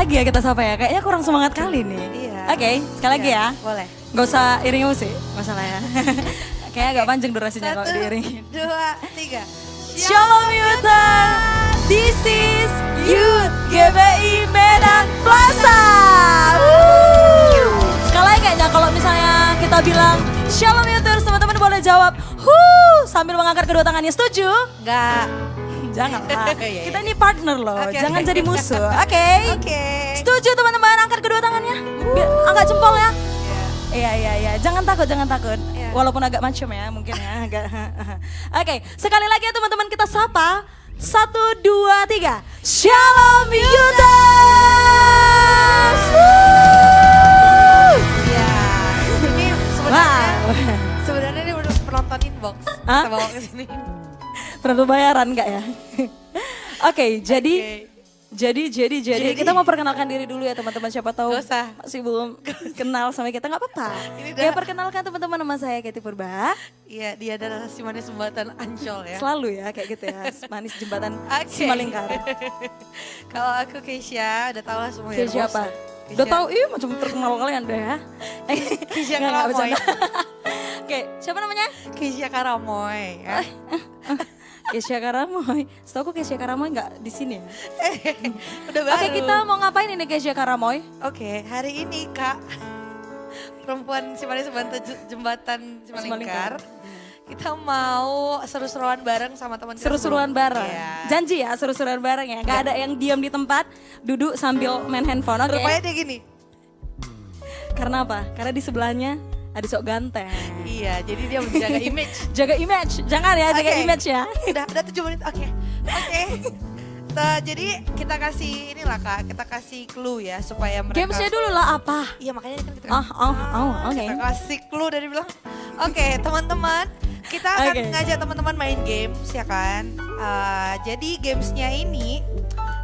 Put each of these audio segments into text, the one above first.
lagi ya kita sapa ya, kayaknya kurang semangat kali nih. Iya. Oke, sekali lagi ya. Boleh. Gak usah iringi musik, gak usah lah ya. Kayaknya agak panjang durasinya kalau 1, diiringin. 2, 3. Shalom Yuta, this is Youth GBI Medan Plaza. Sekali lagi kayaknya kalau misalnya kita bilang Shalom Youters, teman-teman boleh jawab sambil mengangkat kedua tangannya, setuju? Enggak. Jangan lah, Iya, kita ini partner loh, Oke, jangan oke. jadi musuh, oke? Oke. Setuju teman-teman, angkat kedua tangannya, angkat jempol ya. Iya, jangan takut. Iya. Walaupun agak macam ya, mungkin ya agak. Oke, sekali lagi ya teman-teman kita sapa. 1, 2, 3. Shalom Yudas. Iya. Ini Wow. sebenarnya ini udah penonton inbox. Hah? Kita bawa ke sini. Perlu bayaran enggak ya? Oke, jadi kita mau perkenalkan diri dulu ya teman-teman, siapa tahu Gak usah. masih belum kenal sama kita, nggak apa-apa. Ini Ya dah- perkenalkan teman-teman, nama saya Katy Purba. Iya, dia adalah si manis jembatan Ancol ya. Selalu ya kayak gitu ya, manis jembatan Oke. Simalingkar. Kalau aku Keisha, udah tahu lah semua Kayak siapa? Udah tahu, macam terkenal kali Anda ya. Keisha Nggak, Karamoy. bercanda. Oke, siapa namanya? Keisha Karamoy ya. Kesya Karamoy. Setahu aku Kesya Karamoy nggak di sini ya. Udah baru. Oke, kita mau ngapain ini Kesya Karamoy? Oke, hari ini Kak, perempuan si manis jembatan Simalingkar, kita mau seru-seruan bareng sama teman kita. Seru-seruan bareng. Iya. Janji ya, seru-seruan bareng ya. Gak ada yang diam di tempat, duduk sambil main handphone, oke? Rupanya dia gini. Karena apa? Karena di sebelahnya ada sok ganteng. Iya, jadi dia menjaga image. Jaga image, jangan ya, jaga Oke. image ya. Udah 7 menit, oke. Jadi kita kasih inilah Kak, kita kasih clue ya supaya mereka. Gamesnya dulu lah apa? Iya makanya ini kan kita Oke. kita kasih clue dari bilang. Oke teman-teman, kita akan Oke. ngajak teman-teman main games ya kan. Jadi gamesnya ini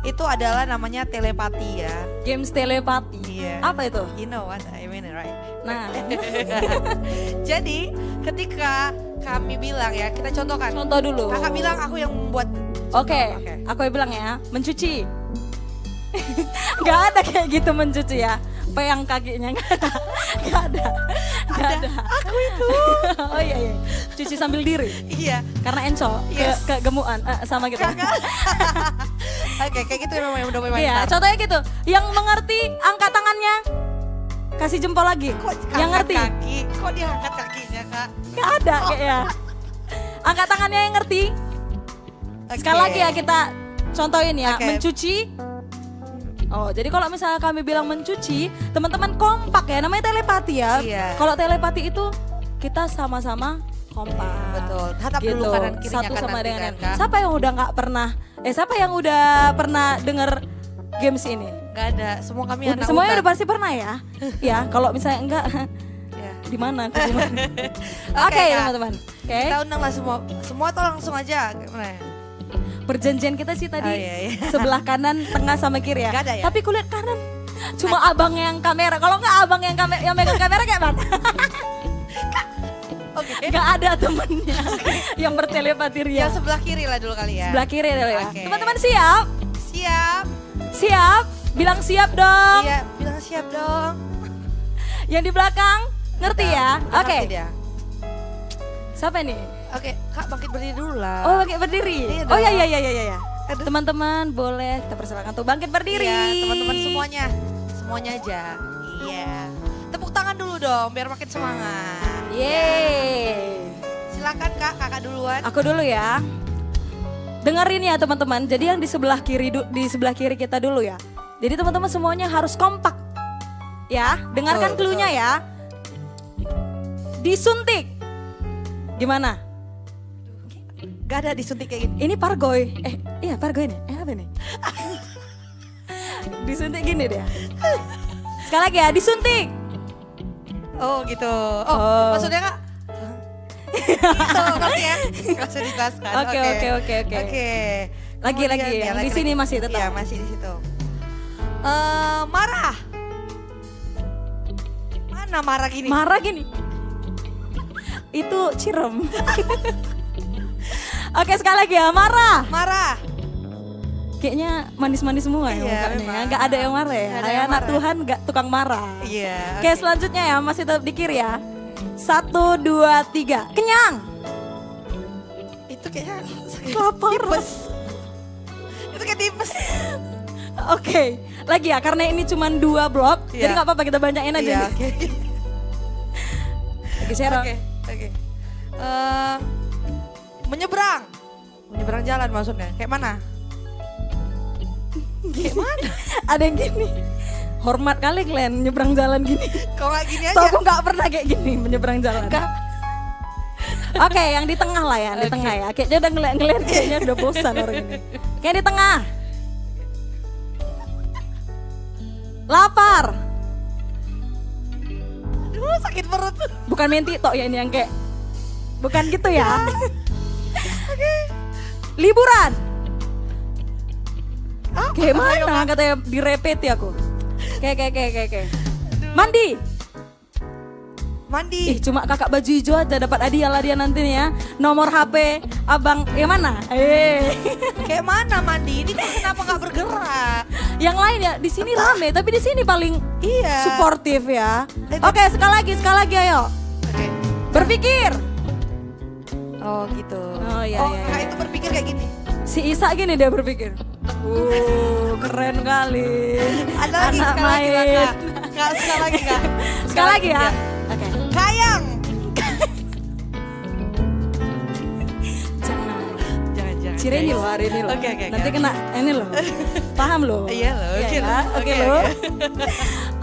itu adalah namanya telepati ya. Games telepati. Iya. Apa itu? You know what I mean right? Nah, Jadi ketika kami bilang ya, kita contohkan. contoh dulu. Kakak bilang aku yang membuat. Oke, Oke. aku yang bilang ya, mencuci. Gak ada kayak gitu mencuci ya. Peyang kakinya gak ada. Aku itu. Oh iya. Cuci sambil diri. Iya. Karena encok, Yes. kegemuan sama gitu. Oke, kayak gitu memang udah main. Iya, contohnya gitu. Yang mengerti angkat tangannya, kasih jempol lagi. Kok Yang angkat ngerti, kaki? Kok dia angkat kakinya Kak? gak ada kayaknya. Angkat tangannya yang ngerti. Sekali Oke. lagi ya kita contohin ya, Oke. mencuci. Oh, jadi kalau misalnya kami bilang mencuci, teman-teman kompak ya, namanya telepati ya. Iya. Kalau telepati itu kita sama-sama kompak. Betul. Tatap Gitu. dulu kanan kirinya Satu kan sama nanti dengan kan, Kak. siapa yang udah nggak pernah? Siapa yang udah pernah denger games ini? Gak ada, semua kami anak Semuanya hutan. udah pasti pernah ya. Ya, kalau misalnya enggak, Ya. di mana? Aku di mana? Oke, Oke, Kak. teman-teman. Oke. Kita undang lah semua tuh langsung aja. Gimana? Perjanjian kita sih tadi Oh, iya. sebelah kanan, tengah sama kiri ya. Nggak ada ya? Tapi kulihat kanan. Cuma abang yang kamera. Kalau nggak abang yang megang kamera kayak mana? Oke. Nggak ada temennya yang bertelepati ria. Yang sebelah kiri lah dulu kali ya. Sebelah kiri dulu ya. Oke. Teman-teman siap? Siap. Siap? Bilang siap dong. Iya, bilang siap dong. Yang di belakang ngerti ya? Udah Oke. ngerti dia. Siapa nih? Oke, Kak bangkit berdiri dulu lah. Oh, bangkit berdiri. Iya Oh dong. iya. Aduh. Teman-teman boleh kita persilakan tuh bangkit berdiri. Iya, teman-teman semuanya. Semuanya aja. Iya. Tepuk tangan dulu dong biar makin semangat. Yeay. Silakan Kak, Kakak duluan. Aku dulu ya. Dengerin ya teman-teman. Jadi yang di sebelah kiri kita dulu ya. Jadi teman-teman semuanya harus kompak. Ya, dengarkan Betul, clue-nya betul. ya. Disuntik. Gimana? Gak ada disuntik kayak gitu. Ini pargoy. Iya pargoy nih. Apa nih? Disuntik gini deh. Sekali lagi ya, disuntik. Oh gitu. Oh. Maksudnya Kak? Gitu, ngerti ya? Gak usah dijelaskan. Oke. Oke. Lagi, Kemudian, yang di sini masih tetap. Iya, masih di situ. Marah. Mana marah gini? Marah gini. Itu cirem. Oke sekali lagi ya, marah. Marah. kayaknya manis-manis semua ya Iya, mukanya. memang. Nggak ada yang marah ya. Nggak ada Kayak yang anak marah. Tuhan nggak tukang marah. Iya. Oke, selanjutnya ya masih tetap di kiri ya. 1, 2, 3. Kenyang. Itu kayaknya sakit Lapar. tipes. Itu kayak tipes. Oke, lagi ya karena ini cuma 2 blok, Iya. jadi nggak apa-apa kita banyakin aja. Iya, nih. oke. Lagi share. Oke. Menyeberang. Menyeberang jalan maksudnya. Kayak mana? Kayak mana? Ada yang gini. Hormat kali Glenn nyebrang jalan gini. Kok nggak gini aja? Tau aku nggak pernah kayak gini menyeberang jalan. Nggak. Oke, yang di tengah lah ya, di tengah ya. Kayaknya udah ngeliat kayaknya udah bosan orang ini. Kayak di tengah. Lapar. Aduh, sakit perut. Bukan menti tok ya ini yang kayak. Bukan gitu ya. Liburan. Kayak mana katanya direpeti aku. Kayak. Mandi. Mandi. Ih cuma kakak baju hijau aja dapat hadiah lah dia nanti nih ya. Nomor HP abang yang mana? Kayak mana mandi? Ini kok kenapa nggak bergerak? Yang lain ya di sini rame tapi di sini paling Iya. suportif ya. Oke sekali lagi ayo. Oke. Berpikir. Oh gitu. Oh, iya, Oh iya, kakak iya. itu berpikir kayak gini. Si Isa gini dia berpikir. Keren kali. Ada lagi Anak sekali lagi main. kak. Nggak sekali lagi kak. Sekali lagi ya. Oke. Kayang. Jangan. Cireni loh hari ini loh. Oke. Nanti kena ini loh. Paham loh. Iya loh. Iya Oke ya? loh. Oke loh.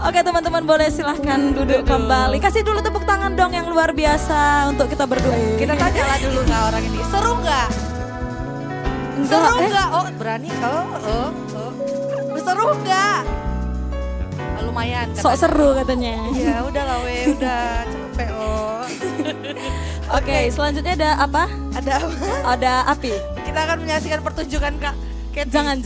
Oke teman-teman boleh silahkan duduk kembali. Kasih dulu tepuk tangan dong yang luar biasa untuk kita berdua. Kita tanya lah dulu nggak orang ini. Seru nggak? Seru nggak? Oh berani? Oh. Seru nggak? Oh, lumayan. Sok seru katanya. Ya udah lah udah capek oh. Oke, selanjutnya ada apa? Ada apa? Ada api. Kita akan menyaksikan pertunjukan kak. Katy. Jangan.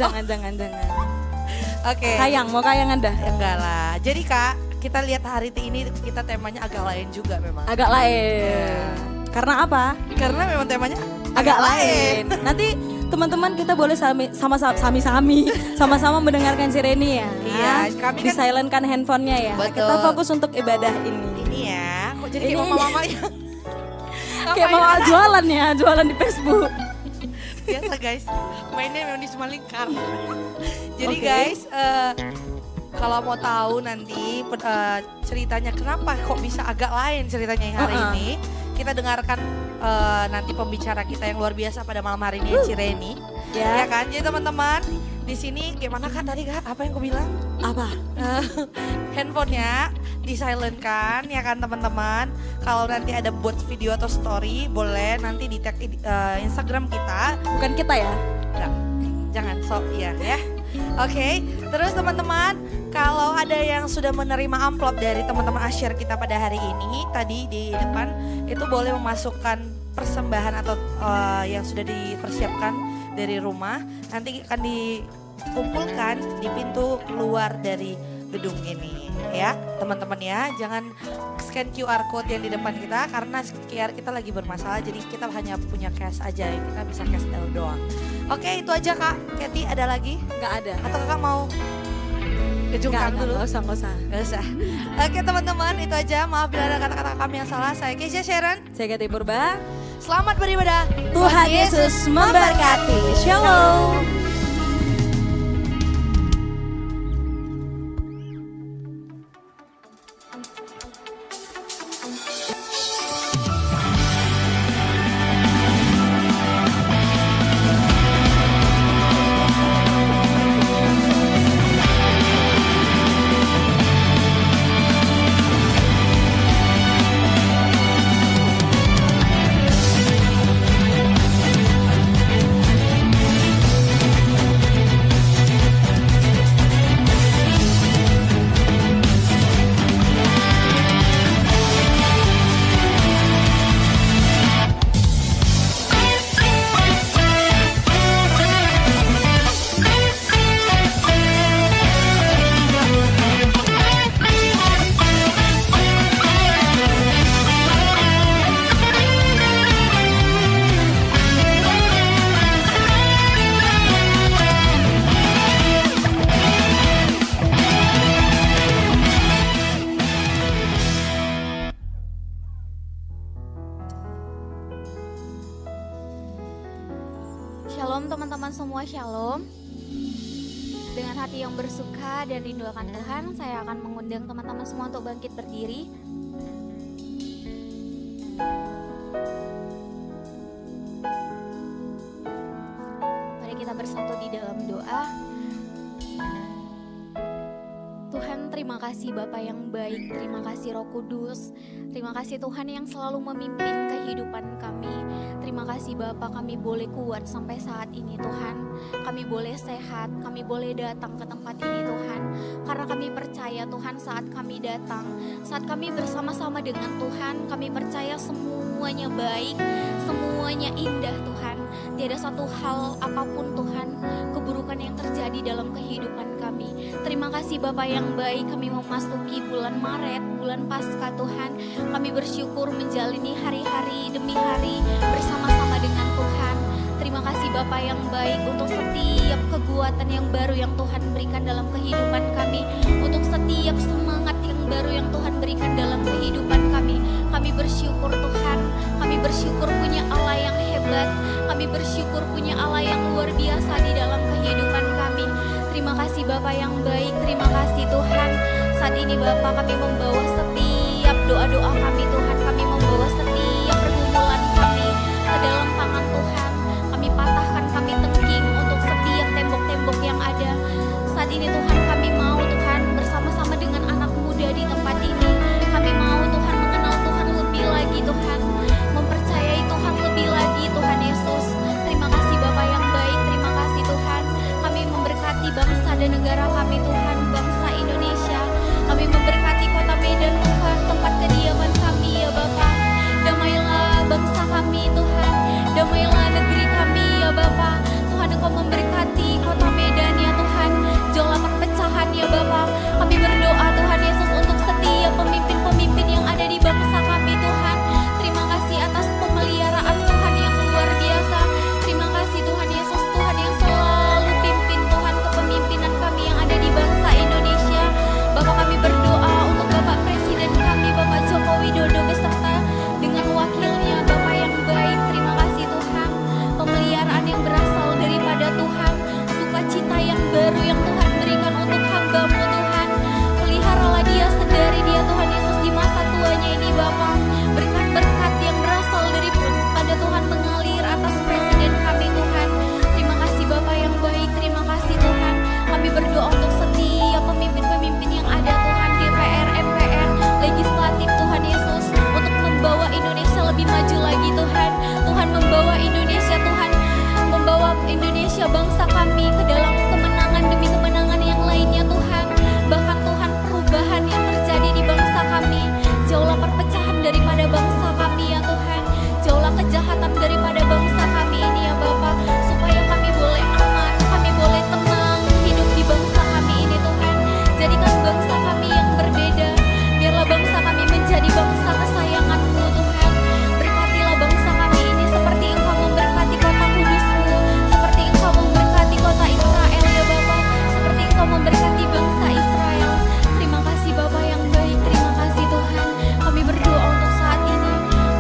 Oke. Kayang, mau kayang Anda? Ya enggak lah. Jadi kak, kita lihat hari ini kita temanya agak lain juga memang. Agak lain. Karena apa? Karena memang temanya Agak lain. Nanti teman-teman kita boleh sama-sama mendengarkan Cireni ya. Iya, kami kan- Di-silentkan handphonenya ya. Betul. Kita fokus untuk ibadah ini. Ini ya, kok jadi Ini- kayak mama-mama ya. Kayak mau jualan ya, jualan di Facebook. Biasa guys, mainnya memang di Semalingkar. Jadi Oke. guys, kalau mau tahu nanti ceritanya kenapa kok bisa agak lain ceritanya yang hari ini, kita dengarkan nanti pembicara kita yang luar biasa pada malam hari ini, Cireni. Ya. Ya kan, jadi teman-teman di sini gimana kan tadi kak? Apa yang aku bilang? Apa? Handphonenya di-silentkan ya kan teman-teman. Kalau nanti ada buat video atau story boleh nanti di tag Instagram kita. Bukan kita ya? Enggak, jangan sok ya. Oke, terus teman-teman kalau ada yang sudah menerima amplop dari teman-teman asyir kita pada hari ini tadi di depan itu boleh memasukkan persembahan atau yang sudah dipersiapkan dari rumah nanti akan dikumpulkan di pintu keluar dari gedung ini ya teman-teman ya. Jangan scan QR code yang di depan kita karena QR kita lagi bermasalah jadi kita hanya punya cash aja ya, kita bisa cash doang. Oke itu aja kak. Katy ada lagi? Nggak ada. Atau kakak mau kejungkang dulu? Nggak usah. Gak usah. Oke teman-teman itu aja. Maaf bila ada kata-kata kami yang salah. Saya Keisha Sharon. Saya Katy Purba. Selamat beribadah. Tuhan Yesus memberkati. Shalom. Shalom. Dengan hati yang bersuka dan rindu akan Tuhan, saya akan mengundang teman-teman semua untuk bangkit berdiri. Mari kita bersatu di dalam doa. Tuhan, terima kasih Bapa yang baik, terima kasih Roh Kudus, terima kasih Tuhan yang selalu memimpin kehidupan kami. Terima kasih Bapa, kami boleh kuat sampai saat ini Tuhan. Kami boleh sehat, kami boleh datang ke tempat ini Tuhan. Karena kami percaya Tuhan, saat kami datang, saat kami bersama-sama dengan Tuhan, kami percaya semuanya baik, semuanya indah Tuhan. Tiada satu hal apapun Tuhan, keburukan yang terjadi dalam kehidupan kami. Terima kasih Bapa yang baik, kami memasuki bulan Maret, bulan Paskah Tuhan. Kami bersyukur menjalani hari-hari demi hari bersama-sama dengan Tuhan. Terima kasih Bapa yang baik untuk setiap kekuatan yang baru yang Tuhan berikan dalam kehidupan kami. Untuk setiap semangat yang baru yang Tuhan berikan dalam kehidupan kami. Kami bersyukur Tuhan, kami bersyukur punya Allah yang hebat. Kami bersyukur punya Allah yang luar biasa di dalam kehidupan kami. Terima kasih Bapa yang baik, terima kasih Tuhan. Saat ini Bapa, kami membawa setiap doa-doa kami Tuhan. Kami membawa setiap pergumulan kami ke dalam tangan Tuhan. Kami patahkan, kami tengking untuk setiap tembok-tembok yang ada. Saat ini Tuhan, kami mau Tuhan bersama-sama dengan anak muda di tempat ini. Kami mau Tuhan mengenal Tuhan lebih lagi Tuhan. Mempercayai Tuhan lebih lagi Tuhan Yesus. Terima kasih Bapa yang baik, terima kasih Tuhan. Kami memberkati bangsa dan negara kami Tuhan, bangsa Indonesia. Kami memberkati kota Medan Tuhan, tempat kediaman kami ya Bapa. Damailah bangsa kami Tuhan, damailah negeri kami ya Bapa. Tuhan Engkau memberkati kota Medan ya Tuhan, jauhlah perpecahan ya Bapa. Kami berdoa Tuhan Yesus untuk setiap pemimpin-pemimpin yang ada di bangsa kami Tuhan. Terima kasih atas pemeliharaan Tuhan yang luar biasa. Terima kasih Tuhan Yesus, Tuhan yang selalu pimpin Tuhan kepemimpinan kami yang ada di bangsa Indonesia. Bapak, kami berdoa untuk Bapak Presiden kami, Bapak Joko Widodo beserta dengan wakilnya, Bapak yang baik. Terima kasih Tuhan, pemeliharaan yang berasal daripada Tuhan, sukacita yang baru yang Tuhan berikan untuk hamba-Mu Tuhan. Peliharalah dia, sedari dia Tuhan Yesus di masa tuanya ini Bapak. Berkat-berkat yang berasal daripada Tuhan mengalir atas Presiden kami Tuhan. Terima kasih Bapak yang baik, terima kasih Tuhan. Kami berdoa untuk setiap pemimpin-pemimpin yang ada Tuhan, DPR, MPR, legislatif Tuhan Yesus, untuk membawa Indonesia lebih maju lagi Tuhan. Tuhan membawa Indonesia Tuhan, membawa Indonesia bangsa kami ke dalam kemenangan demi kemenangan yang lainnya Tuhan. Bahkan Tuhan, perubahan yang terjadi di bangsa kami, jauhlah perpecahan daripada bangsa kami ya Tuhan. Jauhlah kejahatan daripada bangsa kami ini ya Bapa, supaya kami boleh aman, kami boleh tenang hidup di bangsa kami ini Tuhan. Jadikan bangsa kami yang berbeda, biarlah bangsa kami menjadi bangsa kesayangan-Mu Tuhan. Berkatilah bangsa kami ini seperti Engkau memberkati kota Kudus-Mu, seperti Engkau memberkati kota Israel ya Bapa, seperti Engkau memberkati bangsa Israel. Terima kasih Bapa yang baik, terima kasih Tuhan. Kami berdoa untuk saat ini,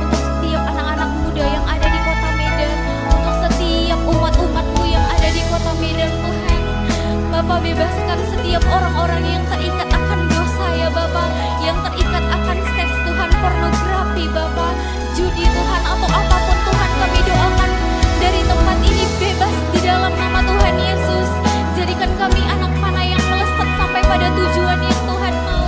untuk setiap anak-anak muda yang ada di kota Medan, untuk setiap umat-umat-Mu yang ada di kota Medan Tuhan. Bapa, bebaskan setiap orang-orang yang terikat akan dosa ya Bapa, yang terikat akan seks Tuhan, pornografi Bapa, judi Tuhan, atau apapun Tuhan, kami doakan dari tempat ini bebas di dalam nama Tuhan Yesus. Jadikan kami anak panah yang melesat sampai pada tujuan yang Tuhan mau.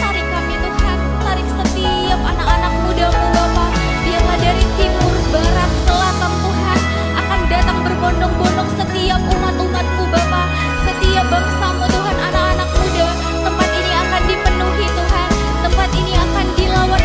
Tarik kami Tuhan, tarik setiap anak-anak muda-Mu Bapa, biarlah dari timur, barat, selatan Tuhan akan datang berbondong-bondong setiap umat-umat-Mu Bapa, setiap bangsa-Mu Tuhan, anak-anak muda. Tempat ini akan dipenuhi Tuhan, tempat ini akan dilawat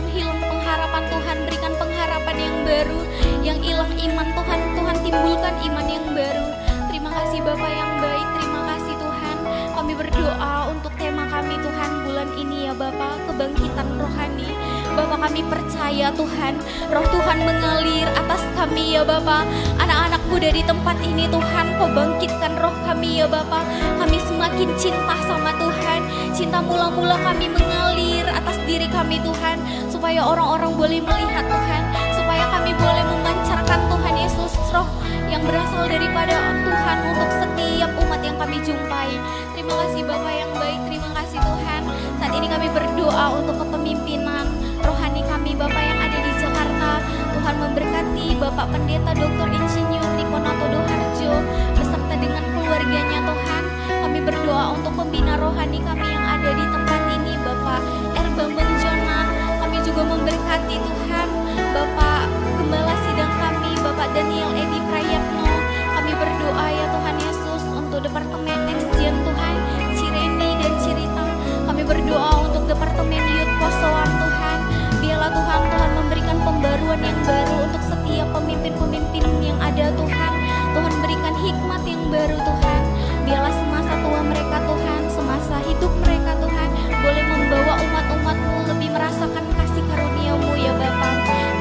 yang hilang pengharapan Tuhan, berikan pengharapan yang baru. Yang hilang iman Tuhan, Tuhan timbulkan iman yang baru. Terima kasih Bapa yang baik, terima kasih Tuhan. Kami berdoa untuk tema kami Tuhan bulan ini ya Bapa, kebangkitan rohani. Bapa kami percaya Tuhan, roh Tuhan mengalir atas kami ya Bapa. Anak-anak muda di tempat ini Tuhan, Kau bangkitkan roh kami ya Bapa. Kami semakin cinta sama Tuhan. Cinta mula-mula kami mengalir atas diri kami Tuhan, supaya orang-orang boleh melihat Tuhan, supaya kami boleh memancarkan Tuhan Yesus, roh yang berasal daripada Tuhan untuk setiap umat yang kami jumpai. Terima kasih Bapa yang baik, terima kasih Tuhan. Saat ini kami berdoa untuk kepemimpinan rohani kami Bapak yang ada di Jakarta. Tuhan memberkati Bapak Pendeta Dr. Insinyur Riko Natodo Harjo beserta dengan keluarganya Tuhan. Kami berdoa untuk pembina rohani kami yang ada di tempat ini Bapak Bambang Jonan. Kami juga memberkati Tuhan Bapak Gembala Sidang kami Bapak Daniel Edi Prayatno. Kami berdoa ya Tuhan Yesus untuk Departemen Next-Gen Tuhan Cireni dan Cirita. Kami berdoa untuk Departemen Youth Posoan Tuhan. Biarlah Tuhan, Tuhan memberikan pembaruan yang baru untuk setiap pemimpin-pemimpin yang ada Tuhan. Tuhan berikan hikmat yang baru Tuhan. Biarlah semasa tua mereka Tuhan, semasa hidup mereka Tuhan, boleh membawa umat-umat-Mu lebih merasakan kasih karunia-Mu ya Bapa.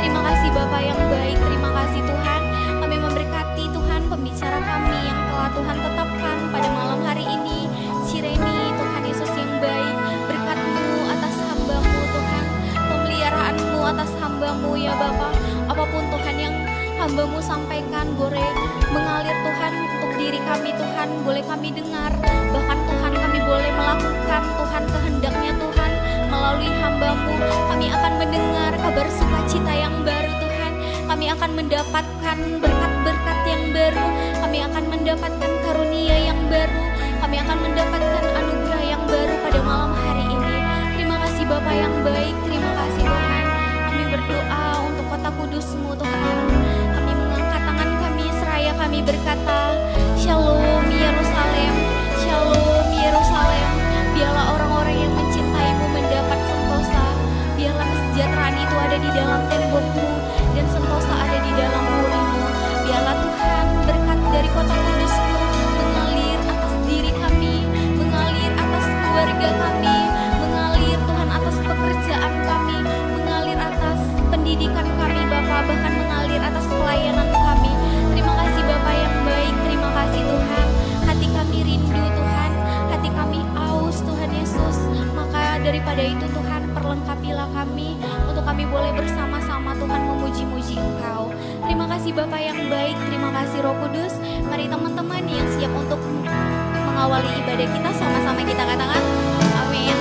Terima kasih Bapa yang baik, terima kasih Tuhan. Kami memberkati Tuhan pembicara kami yang telah Tuhan tetapkan pada malam hari ini. Cireni Tuhan Yesus yang baik, berkat-Mu atas hamba-Mu Tuhan, pemeliharaan-Mu atas hamba-Mu ya Bapa. Apapun Tuhan yang hamba-Mu sampaikan boleh mengalir Tuhan untuk diri kami Tuhan, boleh kami dengar, bahkan Tuhan kami boleh melakukan Tuhan kehendaknya Tuhan melalui hamba-Mu. Kami akan mendengar kabar sukacita yang baru Tuhan, kami akan mendapatkan berkat-berkat yang baru, kami akan mendapatkan karunia yang baru, kami akan mendapatkan anugerah yang baru pada malam hari ini. Terima kasih Bapa yang baik, terima kasih Tuhan. Kami berdoa untuk kota kudus-Mu Tuhan. Kami mengangkat tangan kami seraya kami berkata, Shalom Yerusalem, Shalom Yerusalem. Biarlah orang-orang yang mencintai-Mu mendapat sentosa. Biarlah kesejahteraan itu ada di dalam tembok-Mu dan sentosa ada di dalam muri-Mu. Biarlah Tuhan berkat dari kota kudus-Mu mengalir atas diri kami, mengalir atas keluarga kami, mengalir Tuhan atas pekerjaan kami, mengalir atas pendidikan kami Bapa, bahkan mengalir atas pelayanan kami. Terima kasih Bapa yang baik, terima kasih Tuhan. Hati kami rindu Tuhan, hati kami aus Tuhan Yesus. Maka daripada itu Tuhan, perlengkapilah kami untuk kami boleh bersama-sama Tuhan memuji-muji Engkau. Terima kasih Bapa yang baik, terima kasih Roh Kudus. Mari teman-teman yang siap untuk mengawali ibadah kita, sama-sama kita katakan amin.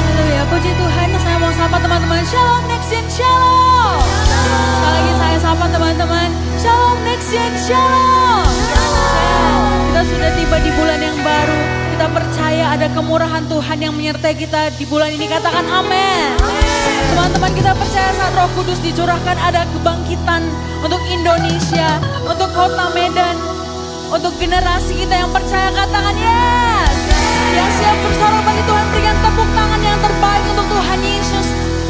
Haleluya, puji Tuhan. Saya mau sapa teman-teman, Shalom Next-Gen, Shalom. Sekali lagi saya sapa teman-teman, Shalom Next-Gen, Shalom. Kita sudah tiba di bulan yang baru. Kita percaya ada kemurahan Tuhan yang menyertai kita di bulan ini. Katakan amin. Teman-teman, kita percaya saat Roh Kudus dicurahkan ada kebangkitan untuk Indonesia, untuk kota Medan, untuk generasi kita yang percaya. Katakan yes. Yang siap bersorak bagi Tuhan, berikan tepuk tangan yang terbaik untuk Tuhan Yesus.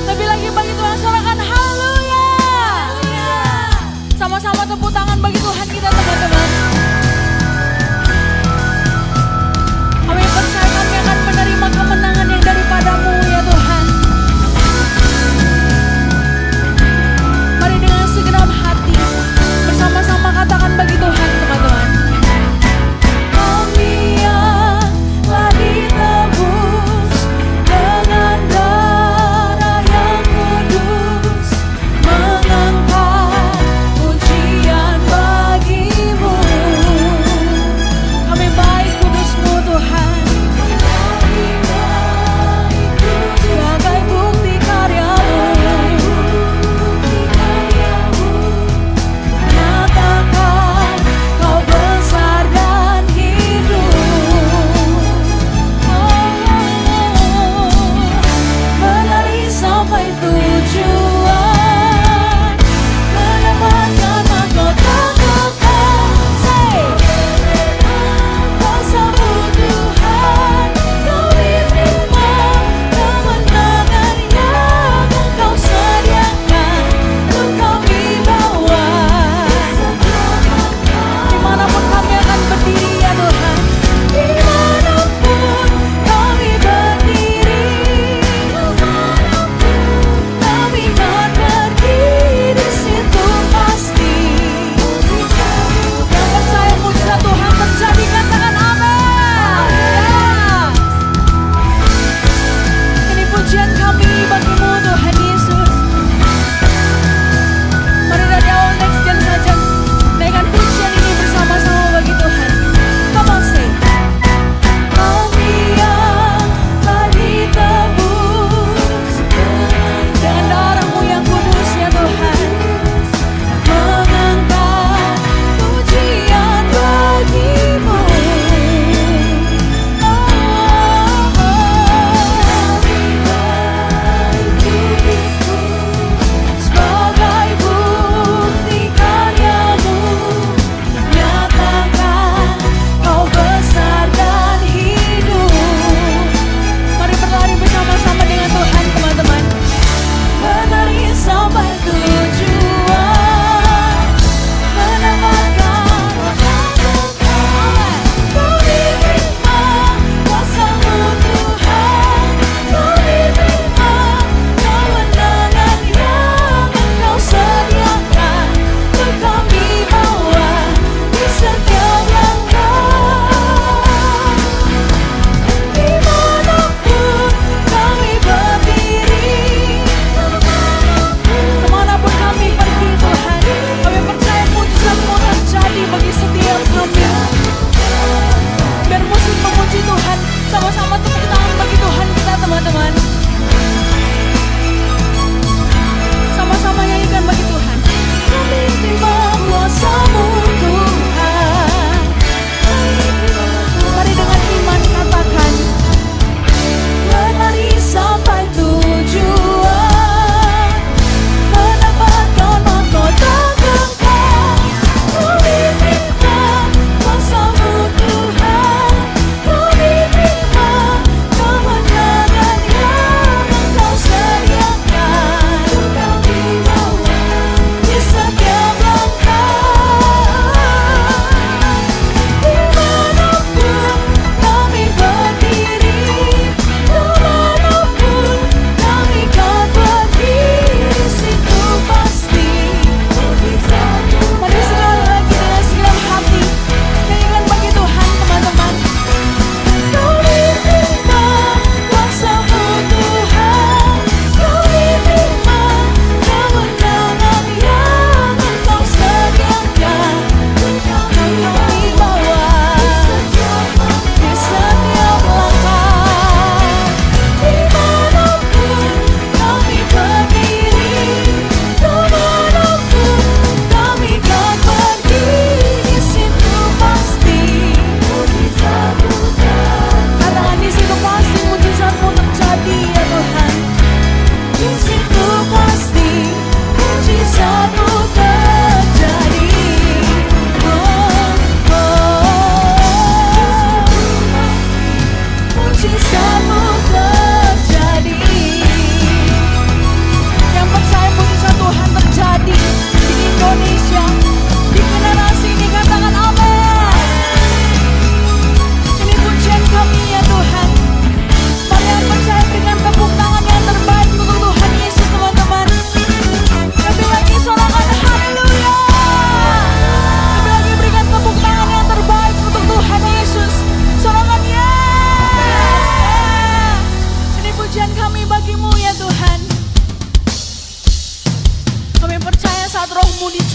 Lebih lagi bagi Tuhan, sorakan haleluya. Sama-sama tepuk tangan bagi Tuhan kita teman-teman. Kami percaya kami akan menerima kemenangan yang daripada-Mu ya Tuhan. Mari dengan segenap hati bersama-sama katakan bagi Tuhan teman-teman. Kami yang telah ditebus dengan darah yang kudus,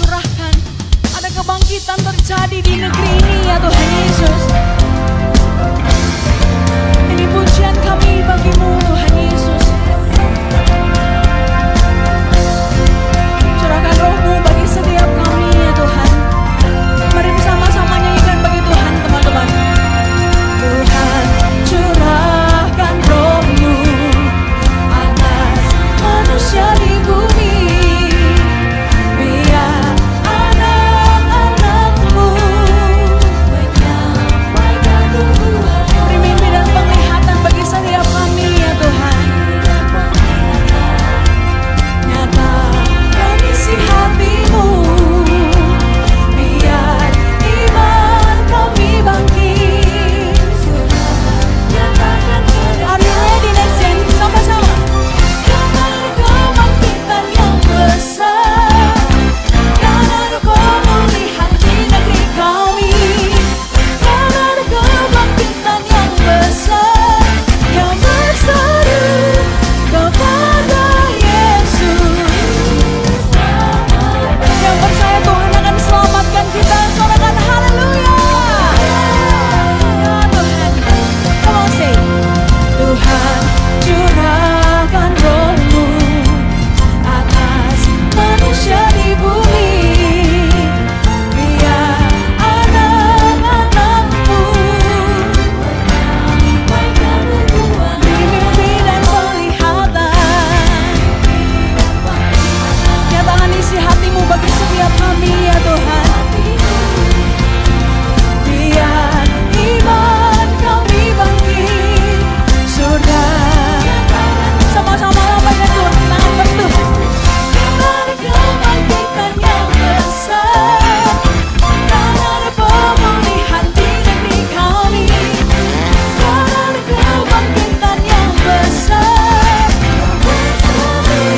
curahkan. Ada kebangkitan terjadi di negeri ini ya Tuhan Yesus. Ini pujian kami bagimu Tuhan Yesus. Curahkan rohmu bagi setiap kami ya Tuhan. Mari bersama-sama nyanyikan bagi Tuhan teman-teman. Tuhan curahkan rohmu atas manusia di bumi. Biar anak-anakmu menyampaikan nubuat. Beri mimpi dan penglihatan bagi setiap kami ya Tuhan. Nyatakan isi hatimu. Biar iman kami bangkit. Are you ready next gen? Sama-sama. Karena kebangkitan yang besar, karena ada pemulihan di negeri kami, karena ada kebangkitan yang besar, yang berseru kepada Yesus. Yang percaya Tuhan akan selamatkan kita, sorakan haleluya. Ya Tuhan, come on say. Tuhan curahkan rohmu atas manusia di bumi. Biar anak-anakmu menyampaikan nubuat. Mimpi dan penglihatan. Nyatakan isi hatimu bagi setiap kami ya Tuhan. Biar iman kami bangkit. Surga sama-sama lambaikan Tuhan, tangan bertuh. Ada kebangkitan yang besar, karena ada pemulihan di negeri kami, karena ada kebangkitan yang besar, yang berseru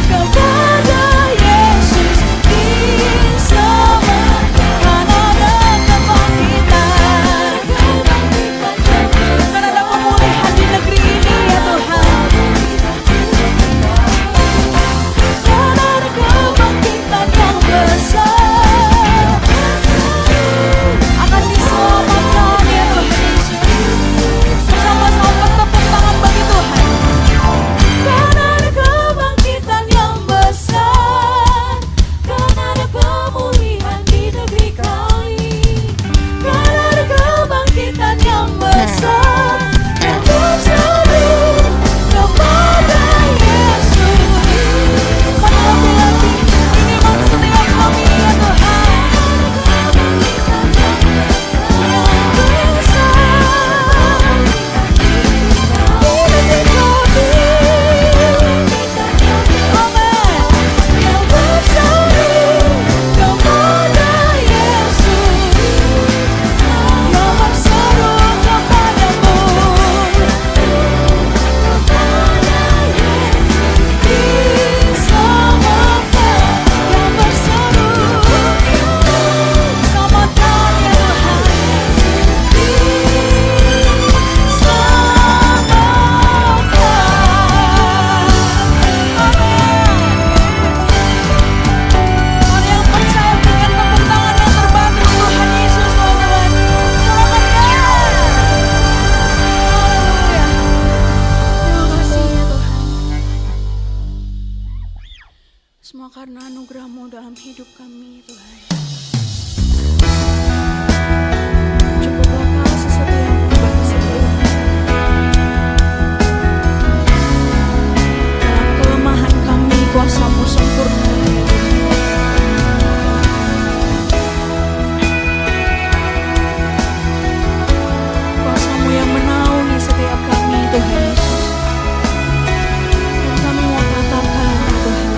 kepada Yesus diselamatkan. Ada kebangkitan, karena ada pemulihan di negeri ini ya Tuhan. Karena ada kebangkitan yang besar, akan diselamatkan ya Tuhan Yesus. Bersama-sama tepuk tangan bagi Tuhan. Karena ada kebangkitan yang besar, karena ada pemulihan di negeri kami, karena ada kebangkitan yang besar, yang berseru kepada Yesus. Pada hati-hati ini bang setiap kami ya Tuhan. Yang besar di negeri kami. Amen. Yang berseru kepada Yesus, yang berseru kepadamu. Diselamatkan, yang berseru selamatkan ya Tuhan. Mari yang percaya berikan tepuk tangan yang terbaik untuk Tuhan Yesus teman-teman. Sorakan ya. Haleluya. Terima kasih ya Tuhan. Semua karena anugerah-Mu dalam hidup kami Tuhan. Cukuplah kasih setia-Mu bagi setiap dalam kelemahan kami, kuasa-Mu sempurna ya Tuhan. Kuasa-Mu yang menaungi setiap kami Tuhan Yesus. Dan kami mau katakan Tuhan,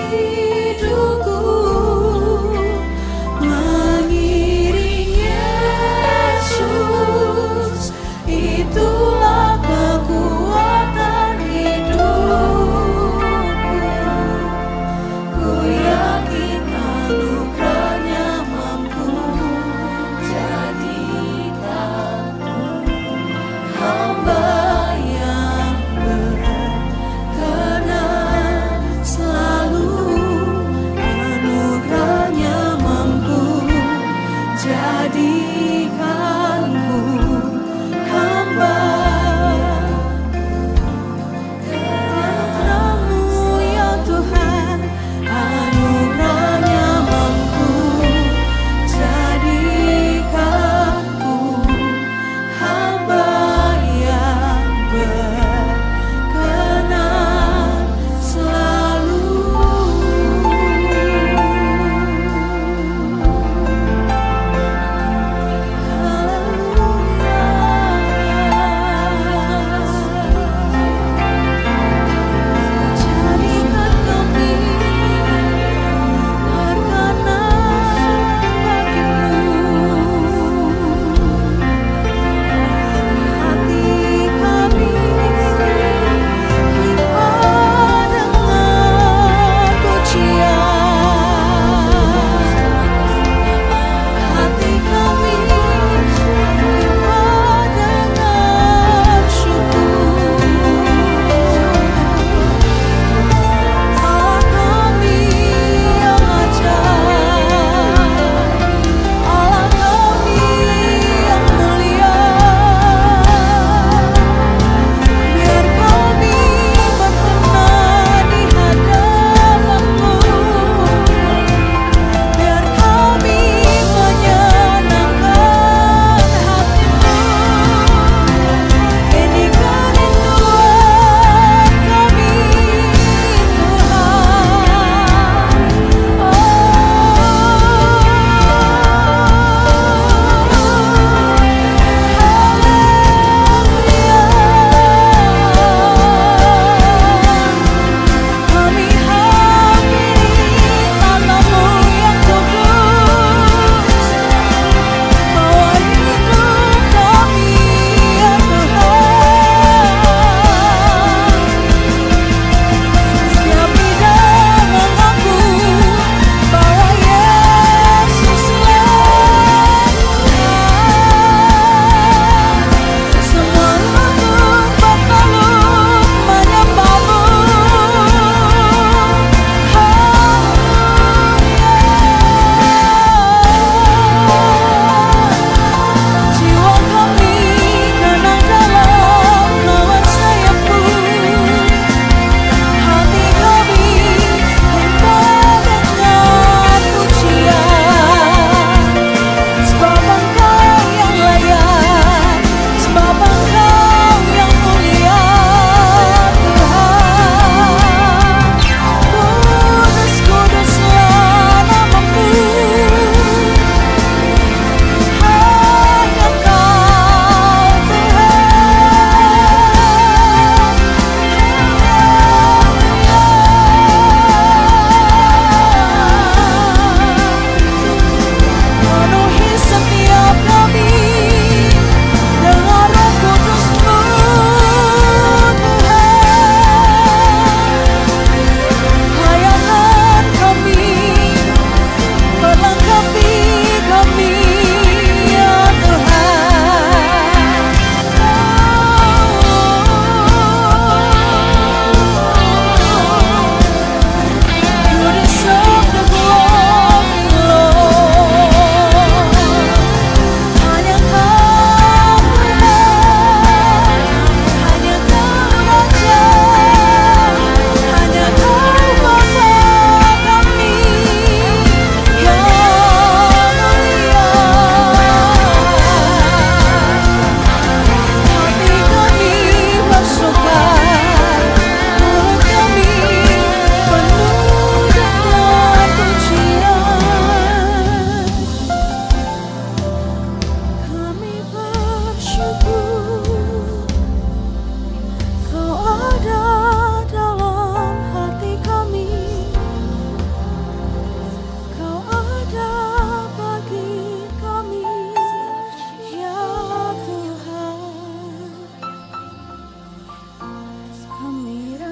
hidupku mengiring Yesus, itulah kekuatan hidupku. Ku yakin anugerahnya mampu jadikanku hamba yang berkenan selalu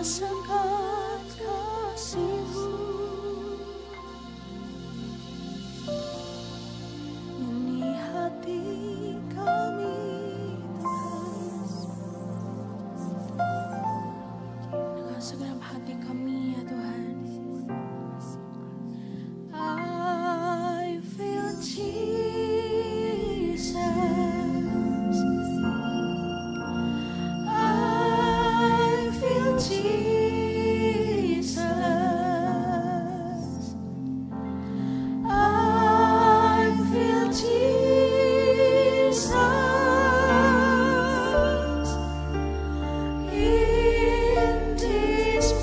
rasakan kasih-Mu. Ini hati kami dengan segenap hati kami ya Tuhan. I feel Jesus, I feel Jesus, I feel Jesus in this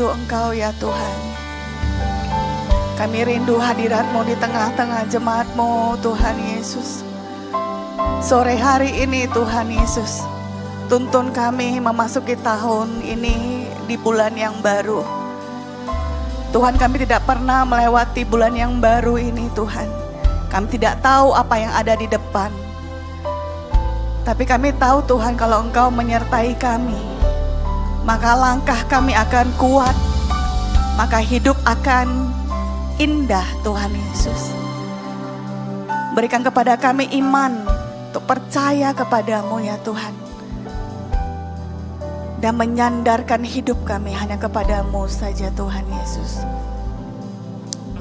rindu Engkau ya Tuhan. Kami rindu hadirat-Mu di tengah-tengah jemaat-Mu Tuhan Yesus. Sore hari ini Tuhan Yesus, tuntun kami memasuki tahun ini di bulan yang baru. Tuhan, kami tidak pernah melewati bulan yang baru ini Tuhan. Kami tidak tahu apa yang ada di depan. Tapi kami tahu Tuhan, kalau Engkau menyertai kami, maka langkah kami akan kuat, maka hidup akan indah Tuhan Yesus. Berikan kepada kami iman untuk percaya kepadamu ya Tuhan, dan menyandarkan hidup kami hanya kepadamu saja Tuhan Yesus.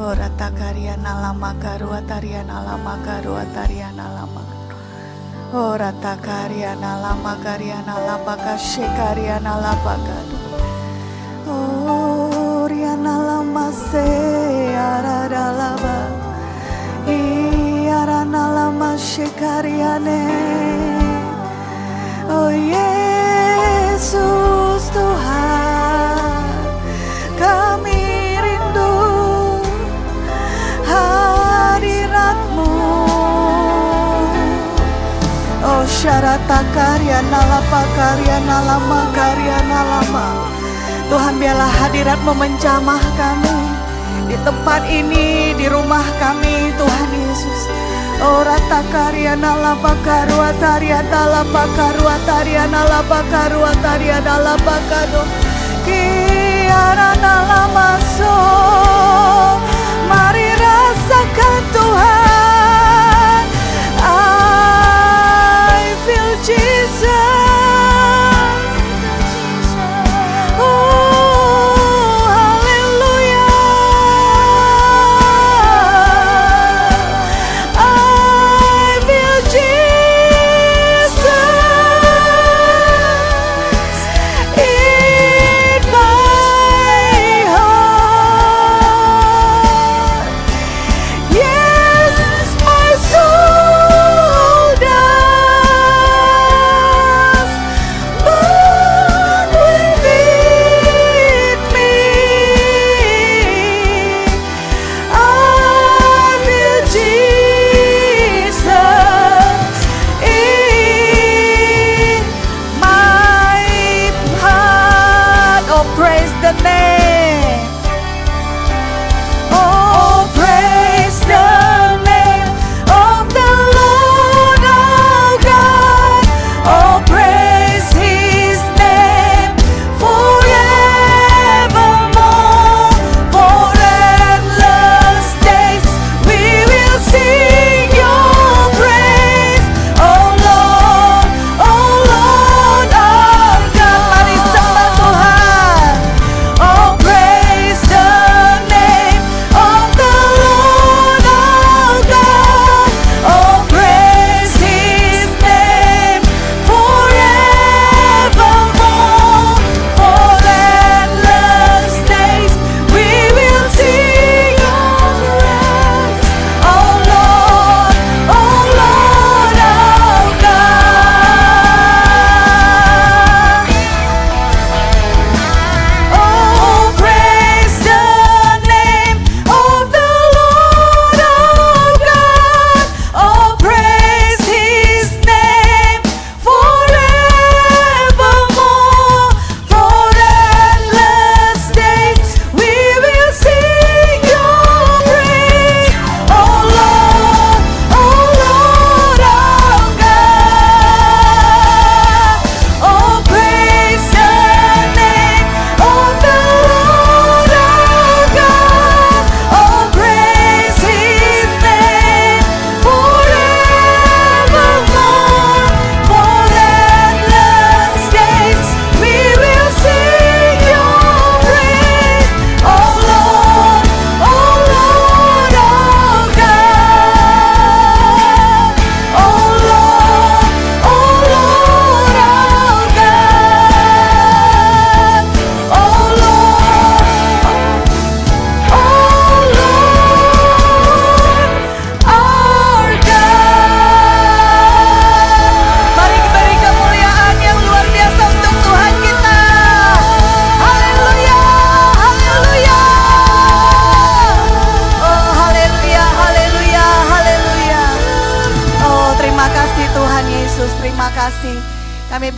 Ora takariana lama karua tariana lama karua tariana lama. Ora takariana lama kariana lama kashekariana lama kadu. Oriana lama se arada lama. Iarana lama shekariane. Oh Yesus Tuhan, kami rindu hadirat-Mu. Oh syarata karya nalapa karya nalama karya nalama. Tuhan, biarlah hadirat-Mu menjamah kami di tempat ini, di rumah kami Tuhan Yesus. Oh rata karya nalapa karua taria nalapa karua taria nalapa karua taria nalapa kado. Kiara nalama so, mari rasakan Tuhan. I feel Jesus.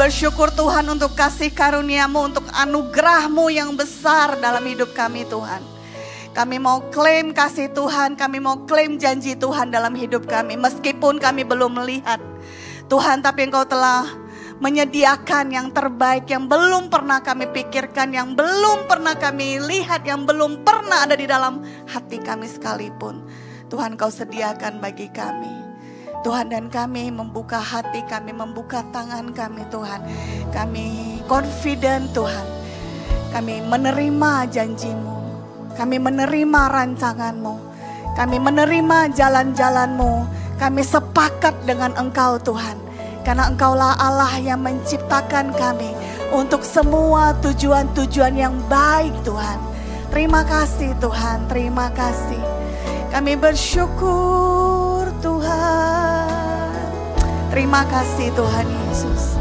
bersyukur Tuhan untuk kasih karunia-Mu, untuk anugerah-Mu yang besar dalam hidup kami Tuhan. Kami mau klaim kasih Tuhan, kami mau klaim janji Tuhan dalam hidup kami. Meskipun kami belum melihat Tuhan, tapi Engkau telah menyediakan yang terbaik yang belum pernah kami pikirkan, yang belum pernah kami lihat, yang belum pernah ada di dalam hati kami sekalipun. Tuhan, Kau sediakan bagi kami. Tuhan, dan kami membuka hati kami, membuka tangan kami Tuhan. Kami confident Tuhan. Kami menerima janji-Mu. Kami menerima rancangan-Mu. Kami menerima jalan-jalan-Mu. Kami sepakat dengan Engkau Tuhan. Karena Engkaulah Allah yang menciptakan kami untuk semua tujuan-tujuan yang baik Tuhan. Terima kasih Tuhan, terima kasih. Kami bersyukur Tuhan. Terima kasih Tuhan Yesus.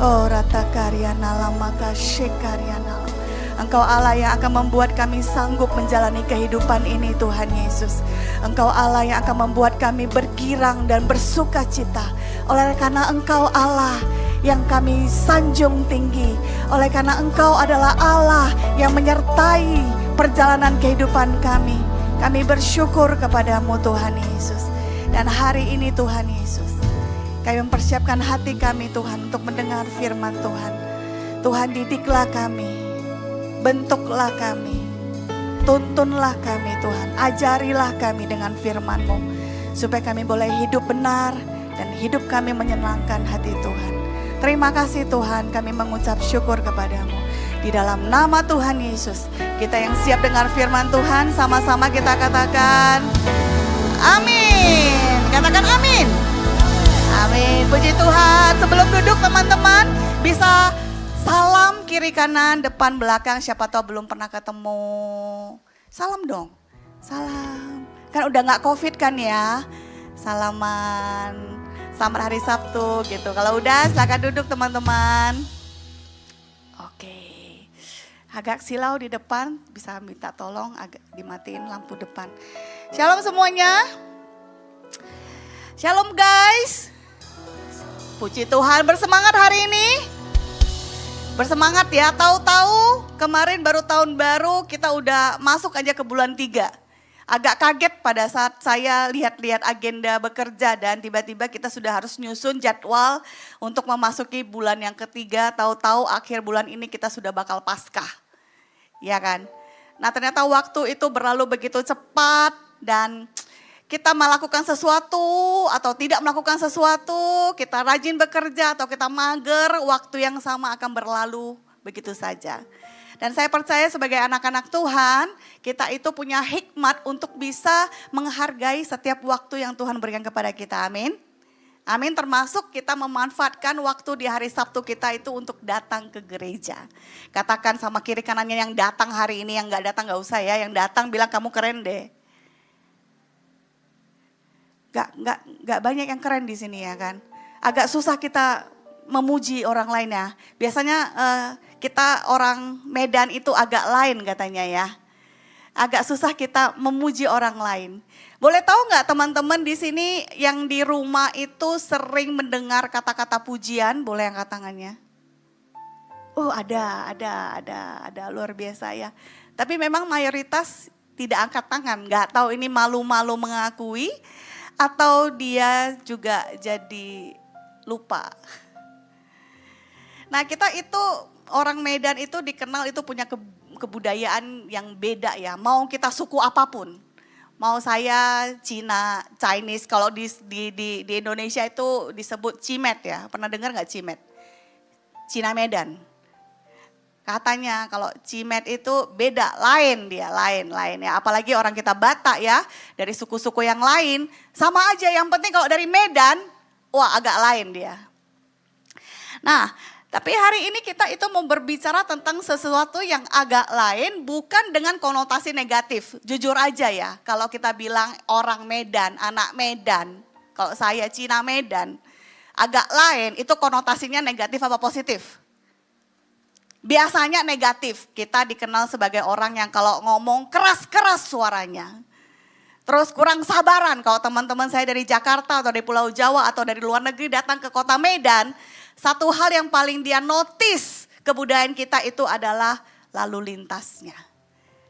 Oh rata karyana lama kasih karyana. Engkau Allah yang akan membuat kami sanggup menjalani kehidupan ini Tuhan Yesus. Engkau Allah yang akan membuat kami bergirang dan bersuka cita. Oleh karena Engkau Allah yang kami sanjung tinggi. Oleh karena Engkau adalah Allah yang menyertai perjalanan kehidupan kami. Kami bersyukur kepadamu Tuhan Yesus. Dan hari ini Tuhan Yesus, kami mempersiapkan hati kami Tuhan untuk mendengar firman Tuhan. Tuhan, didiklah kami, bentuklah kami, tuntunlah kami Tuhan. Ajarilah kami dengan firman-Mu, supaya kami boleh hidup benar dan hidup kami menyenangkan hati Tuhan. Terima kasih Tuhan, kami mengucap syukur kepadamu. Di dalam nama Tuhan Yesus, kita yang siap dengar firman Tuhan, sama-sama kita katakan amin. Katakan amin. Amin, puji Tuhan. Sebelum duduk teman-teman, bisa salam kiri kanan, depan belakang. Siapa tahu belum pernah ketemu. Salam dong, salam. Kan udah gak COVID kan ya. Salaman, selamat hari Sabtu gitu. Kalau udah silakan duduk teman-teman. Oke, agak silau di depan, bisa minta tolong agak dimatiin lampu depan. Shalom semuanya. Shalom guys. Puji Tuhan, bersemangat hari ini. Bersemangat ya, tahu-tahu kemarin baru tahun baru kita udah masuk aja ke bulan 3. Agak kaget pada saat saya lihat-lihat agenda bekerja dan tiba-tiba kita sudah harus nyusun jadwal untuk memasuki bulan yang ketiga. Tahu-tahu akhir bulan ini kita sudah bakal Paskah. Ya kan? Nah ternyata waktu itu berlalu begitu cepat dan kita melakukan sesuatu atau tidak melakukan sesuatu, kita rajin bekerja atau kita mager, waktu yang sama akan berlalu begitu saja. Dan saya percaya sebagai anak-anak Tuhan, kita itu punya hikmat untuk bisa menghargai setiap waktu yang Tuhan berikan kepada kita, amin. Amin, termasuk kita memanfaatkan waktu di hari Sabtu kita itu untuk datang ke gereja. Katakan sama kiri kanannya yang datang hari ini, yang gak datang gak usah ya, yang datang bilang kamu keren deh. Gak banyak yang keren di sini ya kan. Agak susah kita memuji orang lain ya. Biasanya kita orang Medan itu agak lain katanya ya. Agak susah kita memuji orang lain. Boleh tahu nggak teman-teman di sini yang di rumah itu sering mendengar kata-kata pujian? Boleh angkat tangannya? Oh ada luar biasa ya. Tapi memang mayoritas tidak angkat tangan. Nggak tahu ini malu-malu mengakui atau dia juga jadi lupa. Nah kita itu orang Medan itu dikenal itu punya kebudayaan yang beda ya. Mau kita suku apapun. Mau saya Cina, Chinese, kalau di Indonesia itu disebut Cimet ya. Pernah dengar gak Cimet? Cina Medan. Katanya kalau Cimet itu beda, lain dia, lain ya. Apalagi orang kita Batak ya, dari suku-suku yang lain. Sama aja, yang penting kalau dari Medan, wah agak lain dia. Nah, tapi hari ini kita itu mau berbicara tentang sesuatu yang agak lain, bukan dengan konotasi negatif. Jujur aja ya, kalau kita bilang orang Medan, anak Medan, kalau saya Cina Medan, agak lain, itu konotasinya negatif apa positif? Biasanya negatif, kita dikenal sebagai orang yang kalau ngomong keras-keras suaranya. Terus kurang sabaran, kalau teman-teman saya dari Jakarta atau dari Pulau Jawa atau dari luar negeri datang ke kota Medan, Satu hal yang paling dia notice kebudayaan kita itu adalah lalu lintasnya.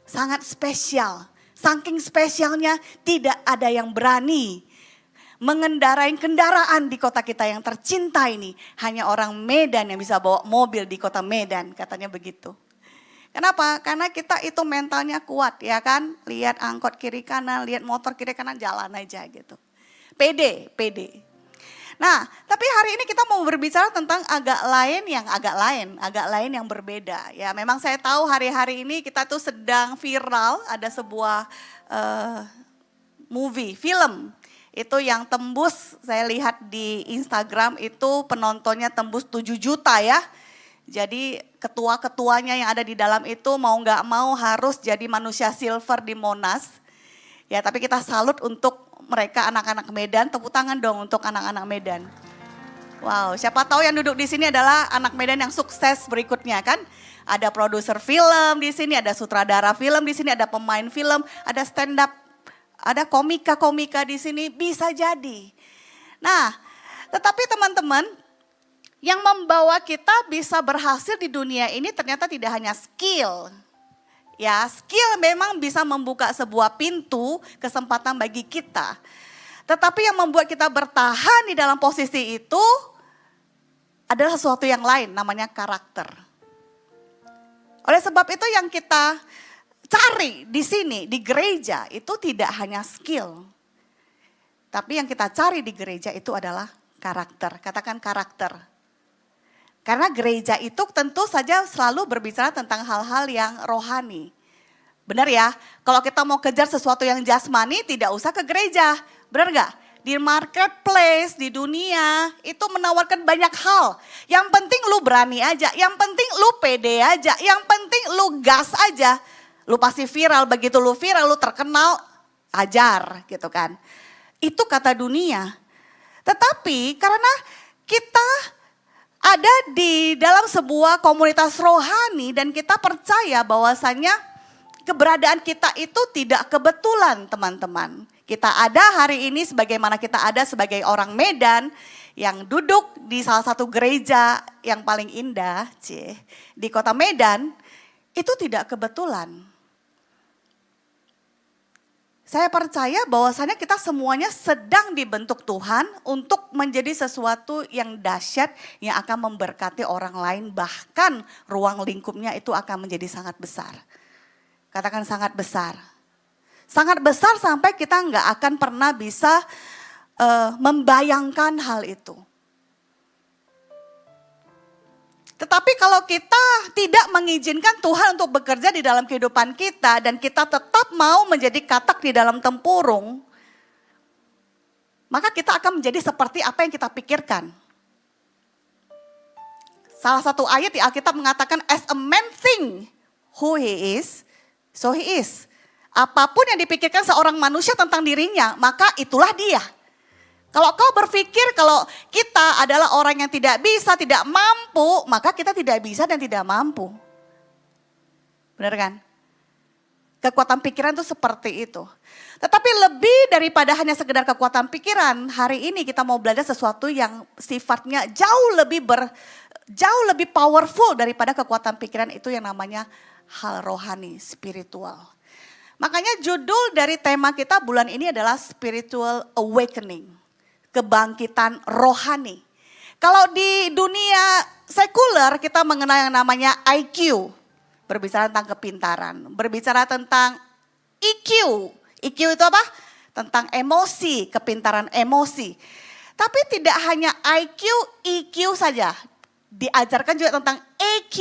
Sangat spesial. Saking spesialnya tidak ada yang berani mengendarai kendaraan di kota kita yang tercinta ini. Hanya orang Medan yang bisa bawa mobil di kota Medan, katanya begitu. Kenapa? Karena kita itu mentalnya kuat ya kan. Lihat angkot kiri kanan, lihat motor kiri kanan, jalan aja gitu. Pede. Nah, tapi hari ini kita mau berbicara tentang agak lain yang berbeda. Ya, memang saya tahu hari-hari ini kita tuh sedang viral, ada sebuah film. Itu yang tembus, saya lihat di Instagram itu penontonnya tembus 7 juta ya. Jadi ketua-ketuanya yang ada di dalam itu mau gak mau harus jadi manusia silver di Monas. Ya, tapi kita salut untuk mereka anak-anak Medan, tepuk tangan dong untuk anak-anak Medan. Wow, siapa tahu yang duduk di sini adalah anak Medan yang sukses berikutnya kan. Ada produser film di sini, ada sutradara film di sini, ada pemain film, ada stand up, ada komika-komika di sini, bisa jadi. Nah, tetapi teman-teman, yang membawa kita bisa berhasil di dunia ini ternyata tidak hanya skill. Ya, skill memang bisa membuka sebuah pintu kesempatan bagi kita. Tetapi yang membuat kita bertahan di dalam posisi itu adalah sesuatu yang lain, namanya karakter. Oleh sebab itu yang kita cari di sini, di gereja itu tidak hanya skill. Tapi yang kita cari di gereja itu adalah karakter. Katakan karakter. Karena gereja itu tentu saja selalu berbicara tentang hal-hal yang rohani. Benar ya, kalau kita mau kejar sesuatu yang jasmani tidak usah ke gereja. Benar gak? Di marketplace, di dunia itu menawarkan banyak hal. Yang penting lu berani aja, yang penting lu pede aja, yang penting lu gas aja. Lu pasti viral, begitu lu viral lu terkenal, ajar gitu kan. Itu kata dunia. Tetapi karena kita ada di dalam sebuah komunitas rohani dan kita percaya bahwasannya keberadaan kita itu tidak kebetulan teman-teman. Kita ada hari ini sebagaimana kita ada sebagai orang Medan yang duduk di salah satu gereja yang paling indah di kota Medan, itu tidak kebetulan. Saya percaya bahwasannya kita semuanya sedang dibentuk Tuhan untuk menjadi sesuatu yang dahsyat yang akan memberkati orang lain, bahkan ruang lingkupnya itu akan menjadi sangat besar. Katakan sangat besar. Sangat besar sampai kita nggak akan pernah bisa membayangkan hal itu. Tetapi kalau kita tidak mengizinkan Tuhan untuk bekerja di dalam kehidupan kita dan kita tetap mau menjadi katak di dalam tempurung, maka kita akan menjadi seperti apa yang kita pikirkan. Salah satu ayat di Alkitab mengatakan, as a man think who he is, so he is. Apapun yang dipikirkan seorang manusia tentang dirinya, maka itulah dia. Kalau kau berpikir kalau kita adalah orang yang tidak bisa, tidak mampu, maka kita tidak bisa dan tidak mampu. Benar kan? Kekuatan pikiran itu seperti itu. Tetapi lebih daripada hanya sekedar kekuatan pikiran, hari ini kita mau belajar sesuatu yang sifatnya jauh lebih powerful daripada kekuatan pikiran, itu yang namanya hal rohani, spiritual. Makanya judul dari tema kita bulan ini adalah Spiritual Awakening. Kebangkitan rohani. Kalau di dunia sekuler kita mengenal yang namanya IQ. Berbicara tentang kepintaran. Berbicara tentang EQ. EQ itu apa? Tentang emosi, kepintaran emosi. Tapi tidak hanya IQ, EQ saja. Diajarkan juga tentang AQ,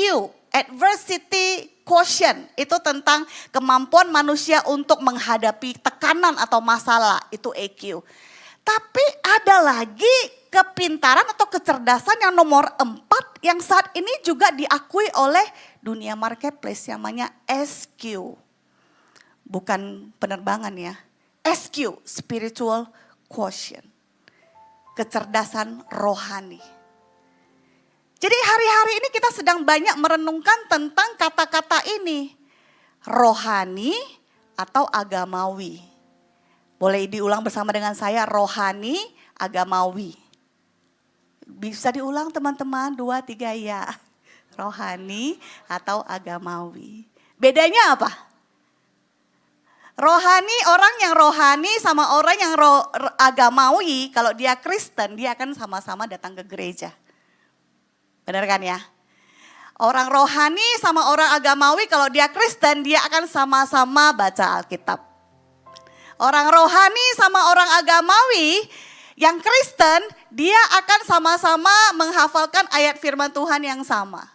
Adversity Quotient. Itu tentang kemampuan manusia untuk menghadapi tekanan atau masalah. Itu EQ. Tapi ada lagi kepintaran atau kecerdasan yang nomor 4 yang saat ini juga diakui oleh dunia marketplace yang namanya SQ. Bukan penerbangan ya. SQ, Spiritual Quotient. Kecerdasan rohani. Jadi hari-hari ini kita sedang banyak merenungkan tentang kata-kata ini. Rohani atau agamawi. Boleh diulang bersama dengan saya, rohani, agamawi. Bisa diulang teman-teman, 2, 3 ya. Rohani atau agamawi. Bedanya apa? Rohani, orang yang rohani sama orang yang agamawi, kalau dia Kristen, dia akan sama-sama datang ke gereja. Benar kan ya? Orang rohani sama orang agamawi, kalau dia Kristen, dia akan sama-sama baca Alkitab. Orang rohani sama orang agamawi, yang Kristen, dia akan sama-sama menghafalkan ayat firman Tuhan yang sama.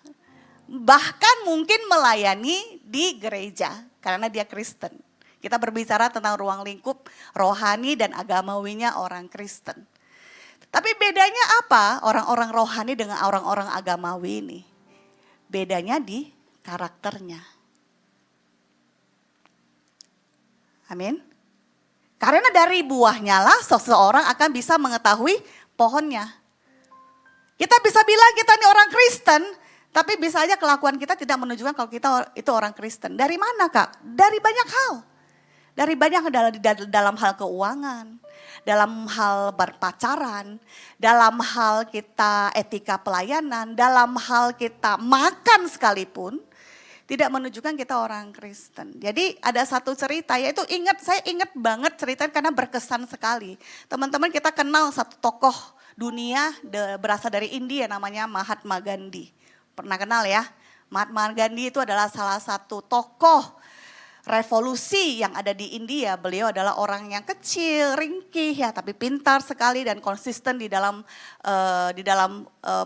Bahkan mungkin melayani di gereja, karena dia Kristen. Kita berbicara tentang ruang lingkup rohani dan agamawinya orang Kristen. Tapi bedanya apa orang-orang rohani dengan orang-orang agamawi ini? Bedanya di karakternya. Amin. Karena dari buahnya lah seseorang akan bisa mengetahui pohonnya. Kita bisa bilang kita ini orang Kristen, tapi bisa aja kelakuan kita tidak menunjukkan kalau kita itu orang Kristen. Dari mana Kak? Dari banyak hal. Dari banyak dalam hal keuangan, dalam hal berpacaran, dalam hal kita etika pelayanan, dalam hal kita makan sekalipun, tidak menunjukkan kita orang Kristen. Jadi ada satu cerita, yaitu saya ingat banget ceritanya karena berkesan sekali. Teman-teman kita kenal satu tokoh dunia berasal dari India namanya Mahatma Gandhi. Pernah kenal ya? Mahatma Gandhi itu adalah salah satu tokoh revolusi yang ada di India. Beliau adalah orang yang kecil, ringkih ya, tapi pintar sekali dan konsisten di dalam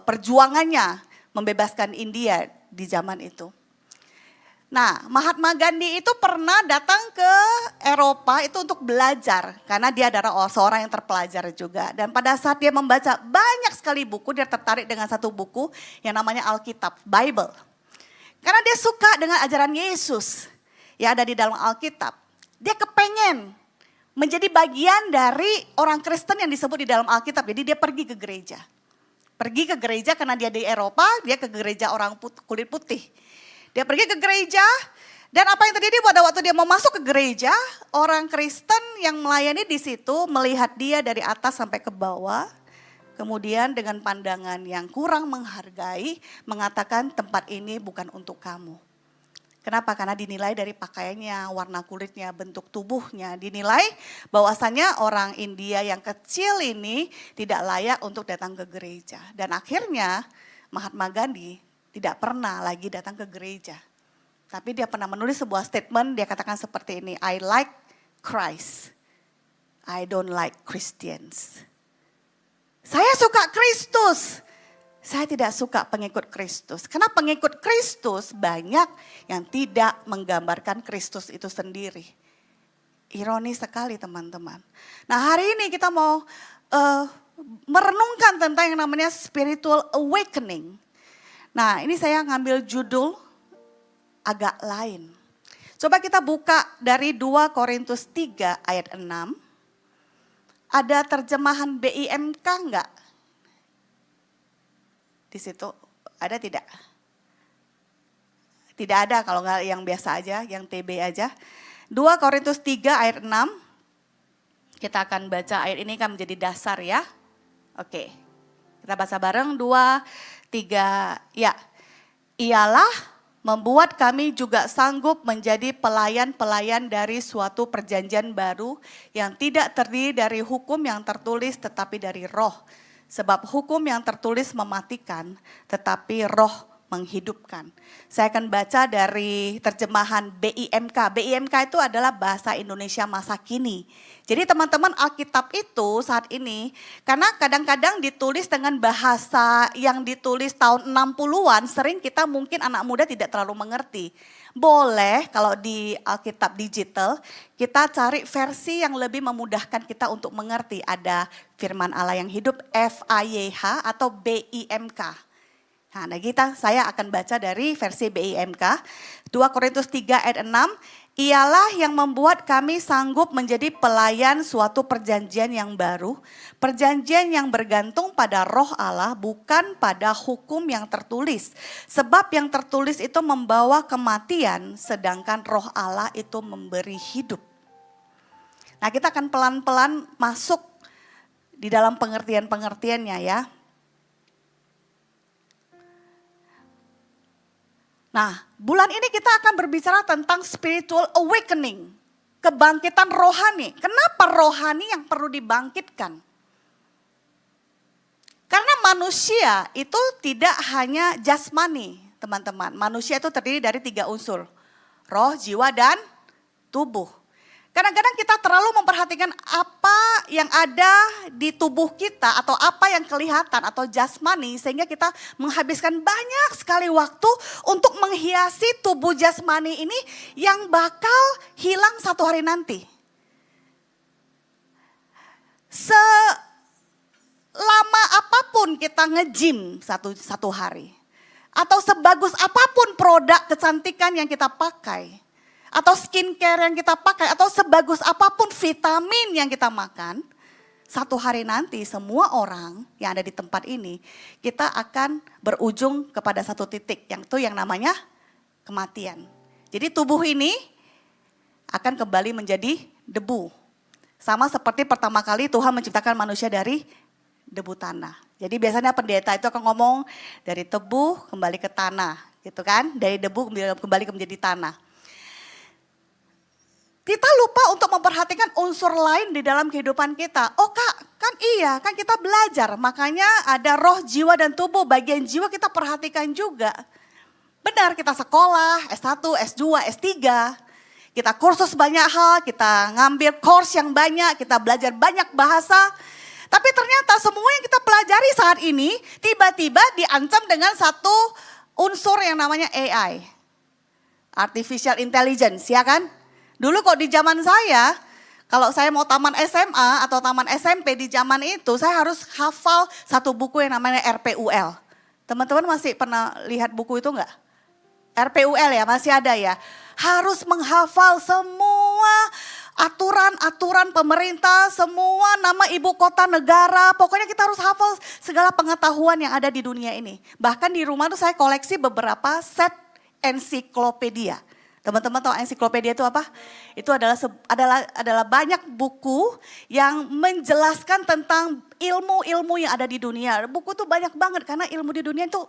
perjuangannya membebaskan India di zaman itu. Nah, Mahatma Gandhi itu pernah datang ke Eropa itu untuk belajar. Karena dia adalah seorang yang terpelajar juga. Dan pada saat dia membaca banyak sekali buku, dia tertarik dengan satu buku yang namanya Alkitab, Bible. Karena dia suka dengan ajaran Yesus yang ada di dalam Alkitab. Dia kepengen menjadi bagian dari orang Kristen yang disebut di dalam Alkitab. Jadi dia pergi ke gereja. Pergi ke gereja karena dia di Eropa, dia ke gereja orang kulit putih. Dia pergi ke gereja dan apa yang terjadi pada waktu dia mau masuk ke gereja, orang Kristen yang melayani di situ melihat dia dari atas sampai ke bawah. Kemudian dengan pandangan yang kurang menghargai mengatakan tempat ini bukan untuk kamu. Kenapa? Karena dinilai dari pakaiannya, warna kulitnya, bentuk tubuhnya. Dinilai bahwasannya orang India yang kecil ini tidak layak untuk datang ke gereja. Dan akhirnya Mahatma Gandhi tidak pernah lagi datang ke gereja. Tapi dia pernah menulis sebuah statement, dia katakan seperti ini, I like Christ, I don't like Christians. Saya suka Kristus, saya tidak suka pengikut Kristus. Karena pengikut Kristus banyak yang tidak menggambarkan Kristus itu sendiri. Ironis sekali teman-teman. Nah hari ini kita mau merenungkan tentang yang namanya spiritual awakening. Nah ini saya ngambil judul agak lain. Coba kita buka dari 2 Korintus 3 ayat 6. Ada terjemahan BIMK enggak? Di situ ada tidak? Tidak ada kalau enggak yang biasa aja, yang TB aja. 2 Korintus 3 ayat 6. Kita akan baca ayat ini kan menjadi dasar ya. Oke. Kita baca bareng 2, 3, ya. Ialah membuat kami juga sanggup menjadi pelayan-pelayan dari suatu perjanjian baru yang tidak terdiri dari hukum yang tertulis tetapi dari roh. Sebab hukum yang tertulis mematikan tetapi roh menghidupkan. Saya akan baca dari terjemahan BIMK. BIMK itu adalah bahasa Indonesia masa kini. Jadi teman-teman Alkitab itu saat ini, karena kadang-kadang ditulis dengan bahasa yang ditulis tahun 60-an, sering kita mungkin anak muda tidak terlalu mengerti. Boleh kalau di Alkitab digital, kita cari versi yang lebih memudahkan kita untuk mengerti. Ada firman Allah yang hidup, FAYH atau BIMK. Nah, saya akan baca dari versi BIMK, 2 Korintus 3 ayat 6, ialah yang membuat kami sanggup menjadi pelayan suatu perjanjian yang baru, perjanjian yang bergantung pada roh Allah bukan pada hukum yang tertulis. Sebab yang tertulis itu membawa kematian, sedangkan roh Allah itu memberi hidup. Nah kita akan pelan-pelan masuk di dalam pengertian-pengertiannya ya. Nah, bulan ini kita akan berbicara tentang spiritual awakening, kebangkitan rohani. Kenapa rohani yang perlu dibangkitkan? Karena manusia itu tidak hanya jasmani, teman-teman. Manusia itu terdiri dari 3 unsur, roh, jiwa, dan tubuh. Kadang-kadang kita terlalu memperhatikan apa yang ada di tubuh kita atau apa yang kelihatan atau jasmani sehingga kita menghabiskan banyak sekali waktu untuk menghiasi tubuh jasmani ini yang bakal hilang satu hari nanti. Selama apapun kita nge-gym satu hari atau sebagus apapun produk kecantikan yang kita pakai, atau skincare yang kita pakai, atau sebagus apapun vitamin yang kita makan, satu hari nanti semua orang yang ada di tempat ini, kita akan berujung kepada satu titik, yang namanya kematian. Jadi tubuh ini akan kembali menjadi debu. Sama seperti pertama kali Tuhan menciptakan manusia dari debu tanah. Jadi biasanya pendeta itu akan ngomong dari tebu kembali ke tanah, gitu kan? Dari debu kembali menjadi tanah. Kita lupa untuk memperhatikan unsur lain di dalam kehidupan kita. Oh kak, kan iya, kan kita belajar. Makanya ada roh, jiwa, dan tubuh. Bagian jiwa kita perhatikan juga. Benar, kita sekolah, S1, S2, S3. Kita kursus banyak hal, kita ngambil course yang banyak, kita belajar banyak bahasa. Tapi ternyata semua yang kita pelajari saat ini tiba-tiba diancam dengan satu unsur yang namanya AI. Artificial Intelligence, ya kan? Dulu kok di zaman saya, kalau saya mau taman SMA atau taman SMP di zaman itu, saya harus hafal satu buku yang namanya RPUL. Teman-teman masih pernah lihat buku itu enggak? RPUL ya, masih ada ya. Harus menghafal semua aturan-aturan pemerintah, semua nama ibu kota negara. Pokoknya kita harus hafal segala pengetahuan yang ada di dunia ini. Bahkan di rumah tuh saya koleksi beberapa set ensiklopedia. Teman-teman tahu ensiklopedia itu apa? Itu adalah banyak buku yang menjelaskan tentang ilmu-ilmu yang ada di dunia. Buku tuh banyak banget karena ilmu di dunia itu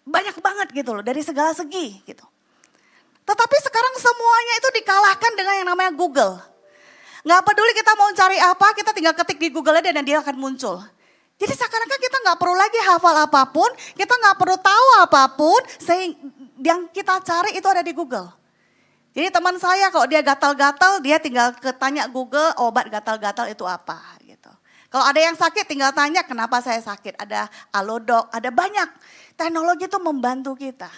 banyak banget gitu loh, dari segala segi gitu. Tetapi sekarang semuanya itu dikalahkan dengan yang namanya Google. Nggak peduli kita mau cari apa, kita tinggal ketik di Google aja dan dia akan muncul. Jadi seakan-akan kita nggak perlu lagi hafal apapun, kita nggak perlu tahu apapun, sehingga yang kita cari itu ada di Google. Jadi teman saya kalau dia gatal-gatal, dia tinggal tanya Google obat gatal-gatal itu apa gitu. Kalau ada yang sakit tinggal tanya kenapa saya sakit. Ada Halodoc, ada banyak. Teknologi itu membantu kita.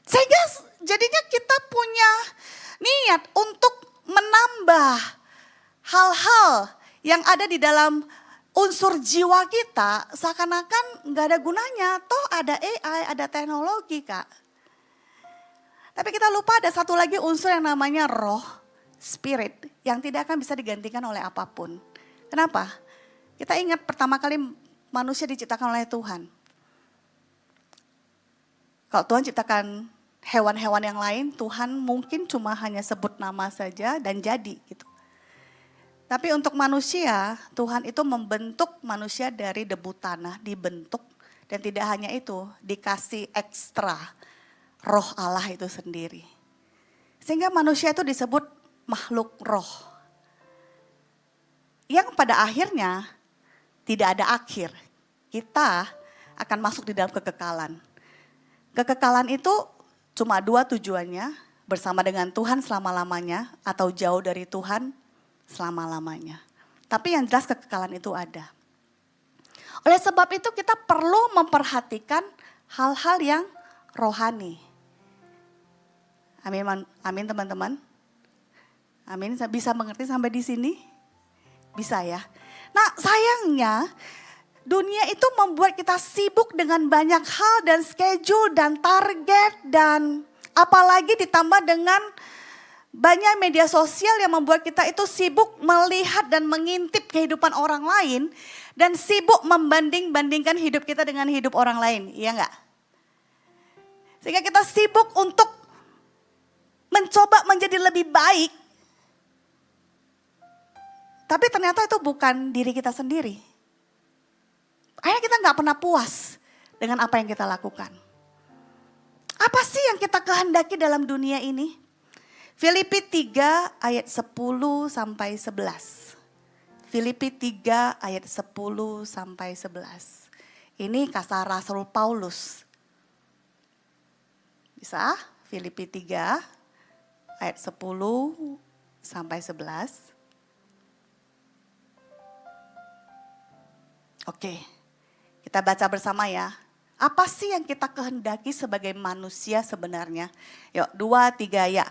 Sehingga jadinya kita punya niat untuk menambah hal-hal yang ada di dalam unsur jiwa kita. Seakan-akan gak ada gunanya. Toh ada AI, ada teknologi kak. Tapi kita lupa ada satu lagi unsur yang namanya roh, spirit, yang tidak akan bisa digantikan oleh apapun. Kenapa? Kita ingat pertama kali manusia diciptakan oleh Tuhan. Kalau Tuhan ciptakan hewan-hewan yang lain, Tuhan mungkin cuma hanya sebut nama saja dan jadi gitu. Tapi untuk manusia, Tuhan itu membentuk manusia dari debu tanah, dibentuk. Dan tidak hanya itu, dikasih ekstra roh Allah itu sendiri. Sehingga manusia itu disebut makhluk roh. Yang pada akhirnya tidak ada akhir. Kita akan masuk di dalam kekekalan. Kekekalan itu cuma 2 tujuannya, bersama dengan Tuhan selama-lamanya atau jauh dari Tuhan selama-lamanya. Tapi yang jelas kekekalan itu ada. Oleh sebab itu kita perlu memperhatikan hal-hal yang rohani. Amin teman-teman. Amin, bisa mengerti sampai di sini? Bisa ya. Nah sayangnya dunia itu membuat kita sibuk dengan banyak hal dan schedule dan target dan apalagi ditambah dengan banyak media sosial yang membuat kita itu sibuk melihat dan mengintip kehidupan orang lain dan sibuk membanding-bandingkan hidup kita dengan hidup orang lain, iya enggak? Sehingga kita sibuk untuk mencoba menjadi lebih baik. Tapi ternyata itu bukan diri kita sendiri. Akhirnya kita gak pernah puas dengan apa yang kita lakukan. Apa sih yang kita kehendaki dalam dunia ini? Filipi 3 ayat 10 sampai 11. Filipi 3 ayat 10 sampai 11. Ini kata Rasul Paulus. Bisa? Filipi 3 ayat 10 sampai 11. Oke, kita baca bersama ya. Apa sih yang kita kehendaki sebagai manusia sebenarnya? Yuk, 2, 3 ya.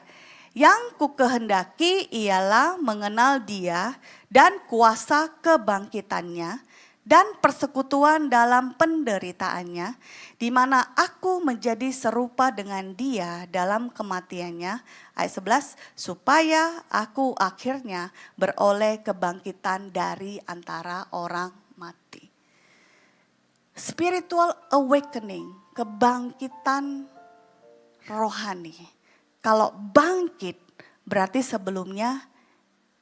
Yang ku kehendaki ialah mengenal Dia dan kuasa kebangkitannya dan persekutuan dalam penderitaannya, di mana aku menjadi serupa dengan Dia dalam kematiannya. Ayat 11, supaya aku akhirnya beroleh kebangkitan dari antara orang mati. Spiritual awakening, kebangkitan rohani. Kalau bangkit berarti sebelumnya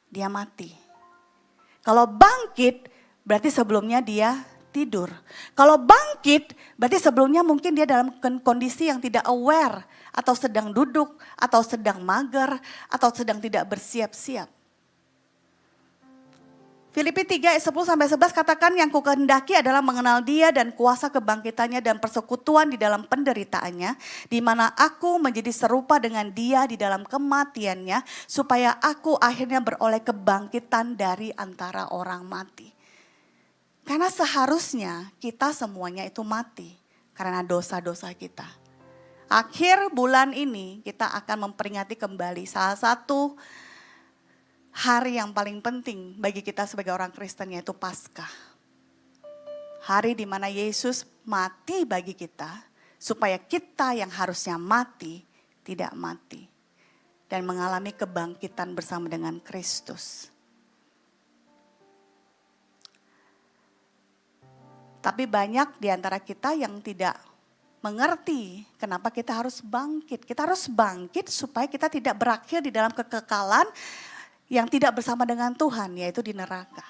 dia mati. Kalau bangkit berarti sebelumnya dia tidur. Kalau bangkit berarti sebelumnya mungkin dia dalam kondisi yang tidak aware. Atau sedang duduk, atau sedang mager, atau sedang tidak bersiap-siap. Filipi 3 ayat 10 sampai 11 katakan yang kukehendaki adalah mengenal Dia dan kuasa kebangkitannya dan persekutuan di dalam penderitaannya, di mana aku menjadi serupa dengan Dia di dalam kematiannya, supaya aku akhirnya beroleh kebangkitan dari antara orang mati. Karena seharusnya kita semuanya itu mati karena dosa-dosa kita. Akhir bulan ini kita akan memperingati kembali salah satu hari yang paling penting bagi kita sebagai orang Kristen, yaitu Paskah. Hari di mana Yesus mati bagi kita supaya kita yang harusnya mati tidak mati dan mengalami kebangkitan bersama dengan Kristus. Tapi banyak di antara kita yang tidak mengerti kenapa kita harus bangkit. Kita harus bangkit supaya kita tidak berakhir di dalam kekekalan yang tidak bersama dengan Tuhan, yaitu di neraka.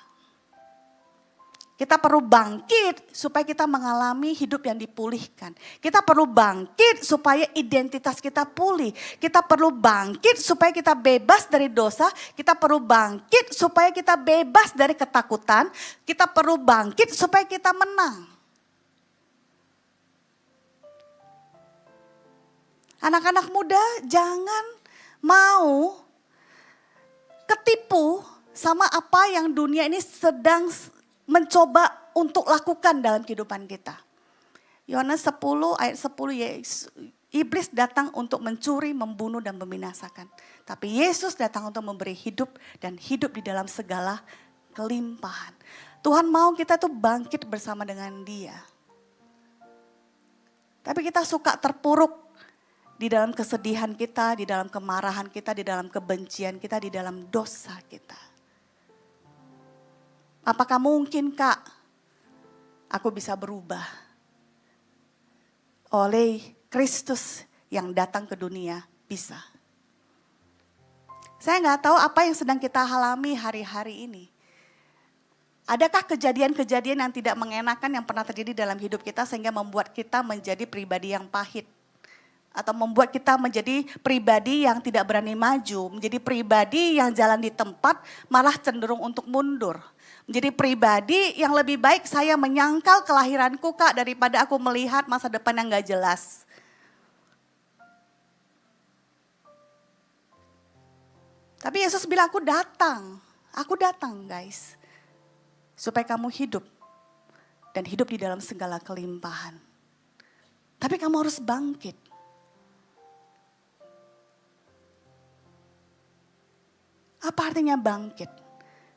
Kita perlu bangkit supaya kita mengalami hidup yang dipulihkan. Kita perlu bangkit supaya identitas kita pulih. Kita perlu bangkit supaya kita bebas dari dosa. Kita perlu bangkit supaya kita bebas dari ketakutan. Kita perlu bangkit supaya kita menang. Anak-anak muda jangan mau ketipu sama apa yang dunia ini sedang mencoba untuk lakukan dalam kehidupan kita. Yohanes 10 ayat 10, iblis datang untuk mencuri, membunuh dan membinasakan. Tapi Yesus datang untuk memberi hidup dan hidup di dalam segala kelimpahan. Tuhan mau kita tuh bangkit bersama dengan Dia. Tapi kita suka terpuruk di dalam kesedihan kita, di dalam kemarahan kita, di dalam kebencian kita, di dalam dosa kita. Apakah mungkin Kak, aku bisa berubah oleh Kristus yang datang ke dunia? Bisa. Saya nggak tahu apa yang sedang kita alami hari-hari ini. Adakah kejadian-kejadian yang tidak mengenakan yang pernah terjadi dalam hidup kita sehingga membuat kita menjadi pribadi yang pahit? Atau membuat kita menjadi pribadi yang tidak berani maju, menjadi pribadi yang jalan di tempat malah cenderung untuk mundur. Menjadi pribadi yang lebih baik saya menyangkal kelahiranku Kak daripada aku melihat masa depan yang gak jelas. Tapi Yesus bilang aku datang guys. Supaya kamu hidup dan hidup di dalam segala kelimpahan. Tapi kamu harus bangkit. Apa artinya bangkit?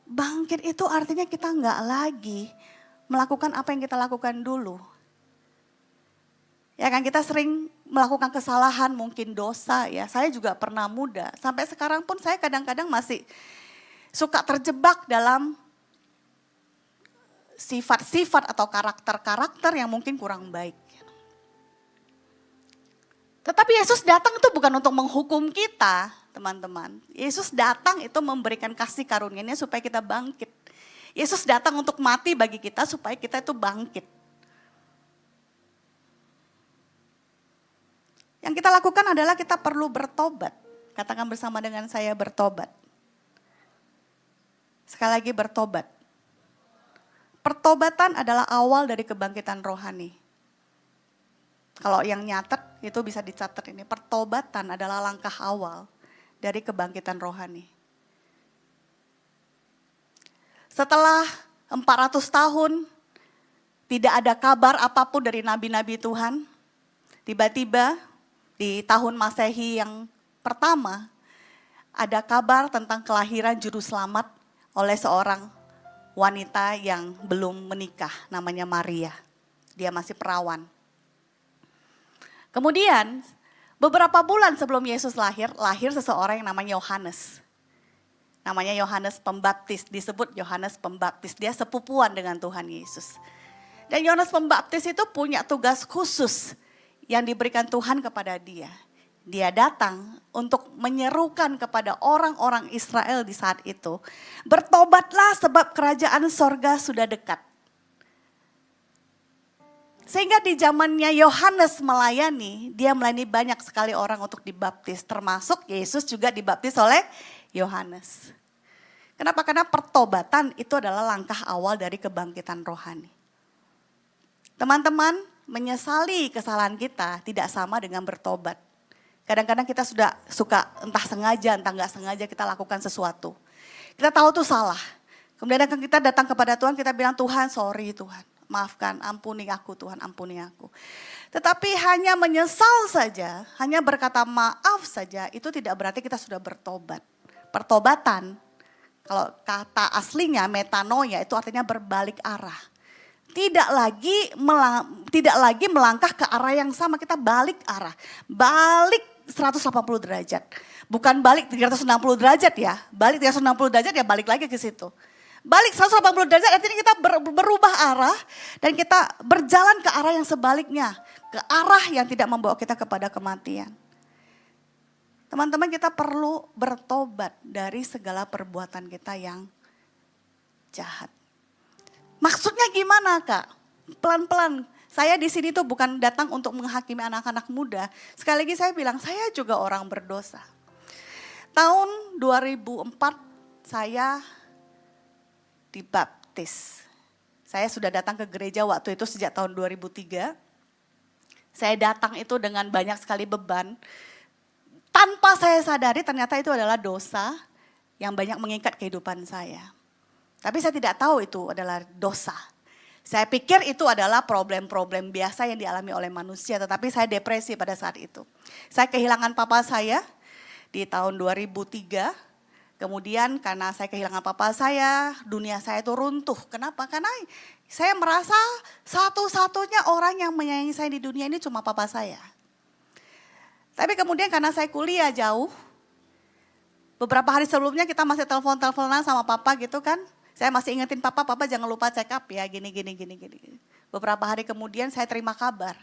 Bangkit itu artinya kita nggak lagi melakukan apa yang kita lakukan dulu. Ya kan kita sering melakukan kesalahan, mungkin dosa ya. Saya juga pernah muda. Sampai sekarang pun saya kadang-kadang masih suka terjebak dalam sifat-sifat atau karakter-karakter yang mungkin kurang baik. Tetapi Yesus datang itu bukan untuk menghukum kita, teman-teman. Yesus datang itu memberikan kasih karunia-Nya supaya kita bangkit. Yesus datang untuk mati bagi kita supaya kita itu bangkit. Yang kita lakukan adalah kita perlu bertobat. Katakan bersama dengan saya, bertobat. Sekali lagi, bertobat. Pertobatan adalah awal dari kebangkitan rohani. Kalau yang nyatet itu bisa dicatat ini. Pertobatan adalah langkah awal dari kebangkitan rohani. Setelah 400 tahun tidak ada kabar apapun dari nabi-nabi Tuhan. Tiba-tiba di tahun Masehi yang pertama ada kabar tentang kelahiran juru selamat oleh seorang wanita yang belum menikah, namanya Maria. Dia masih perawan. Kemudian beberapa bulan sebelum Yesus lahir seseorang yang namanya Yohanes. Namanya Yohanes Pembaptis, disebut Yohanes Pembaptis. Dia sepupuan dengan Tuhan Yesus. Dan Yohanes Pembaptis itu punya tugas khusus yang diberikan Tuhan kepada dia. Dia datang untuk menyerukan kepada orang-orang Israel di saat itu. Bertobatlah sebab kerajaan sorga sudah dekat. Sehingga di zamannya Yohanes melayani, dia melayani banyak sekali orang untuk dibaptis. Termasuk Yesus juga dibaptis oleh Yohanes. Kenapa? Karena pertobatan itu adalah langkah awal dari kebangkitan rohani. Teman-teman, menyesali kesalahan kita tidak sama dengan bertobat. Kadang-kadang kita sudah suka entah sengaja, entah nggak sengaja kita lakukan sesuatu. Kita tahu itu salah. Kemudian kita datang kepada Tuhan, kita bilang, Tuhan sorry Tuhan. Maafkan, ampuni aku Tuhan, ampuni aku. Tetapi hanya menyesal saja, hanya berkata maaf saja, itu tidak berarti kita sudah bertobat. Pertobatan, kalau kata aslinya metanoia itu artinya berbalik arah. Tidak lagi melangkah ke arah yang sama, kita balik arah. Balik 180 derajat. Bukan balik 360 derajat ya. Balik 360 derajat ya balik lagi ke situ. Balik 180 derajat artinya kita berubah arah dan kita berjalan ke arah yang sebaliknya. Ke arah yang tidak membawa kita kepada kematian. Teman-teman, kita perlu bertobat dari segala perbuatan kita yang jahat. Maksudnya gimana Kak? Pelan-pelan. Saya di sini tuh bukan datang untuk menghakimi anak-anak muda. Sekali lagi saya bilang, saya juga orang berdosa. Tahun 2004 saya dibaptis. Saya sudah datang ke gereja waktu itu sejak tahun 2003. Saya datang itu dengan banyak sekali beban. Tanpa saya sadari ternyata itu adalah dosa yang banyak mengikat kehidupan saya. Tapi saya tidak tahu itu adalah dosa. Saya pikir itu adalah problem-problem biasa yang dialami oleh manusia. Tetapi saya depresi pada saat itu. Saya kehilangan papa saya di tahun 2003. Kemudian karena saya kehilangan papa saya, dunia saya itu runtuh. Kenapa? Karena saya merasa satu-satunya orang yang menyayangi saya di dunia ini cuma papa saya. Tapi kemudian karena saya kuliah jauh, beberapa hari sebelumnya kita masih telepon-teleponan sama papa gitu kan. Saya masih ingetin papa jangan lupa check up ya, gini. Beberapa hari kemudian saya terima kabar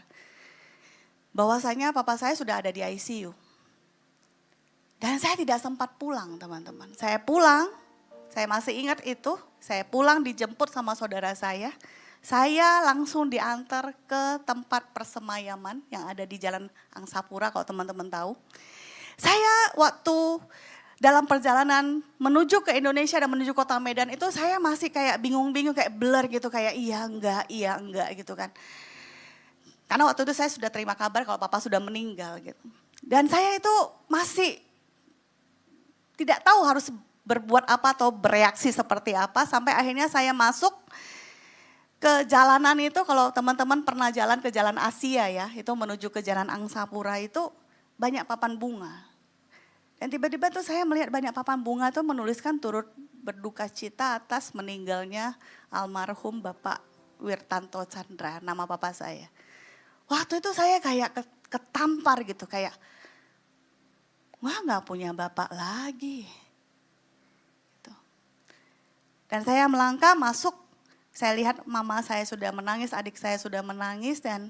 bahwasanya papa saya sudah ada di ICU. Dan saya tidak sempat pulang teman-teman. Saya pulang, saya masih ingat itu, saya pulang dijemput sama saudara saya. Saya langsung diantar ke tempat persemayaman yang ada di Jalan Angsapura kalau teman-teman tahu. Saya waktu dalam perjalanan menuju ke Indonesia dan menuju kota Medan itu saya masih kayak bingung-bingung, kayak blur gitu, kayak iya enggak gitu kan. Karena waktu itu saya sudah terima kabar kalau papa sudah meninggal gitu. Dan saya itu masih tidak tahu harus berbuat apa atau bereaksi seperti apa. Sampai akhirnya saya masuk ke jalanan itu, kalau teman-teman pernah jalan ke Jalan Asia ya, itu menuju ke Jalan Angsapura itu banyak papan bunga. Dan tiba-tiba tuh saya melihat banyak papan bunga tuh menuliskan turut berduka cita atas meninggalnya almarhum Bapak Wirtanto Chandra, nama papa saya. Waktu itu saya kayak ketampar gitu, kayak wah gak punya bapak lagi. Gitu. Dan saya melangkah masuk, saya lihat mama saya sudah menangis, adik saya sudah menangis dan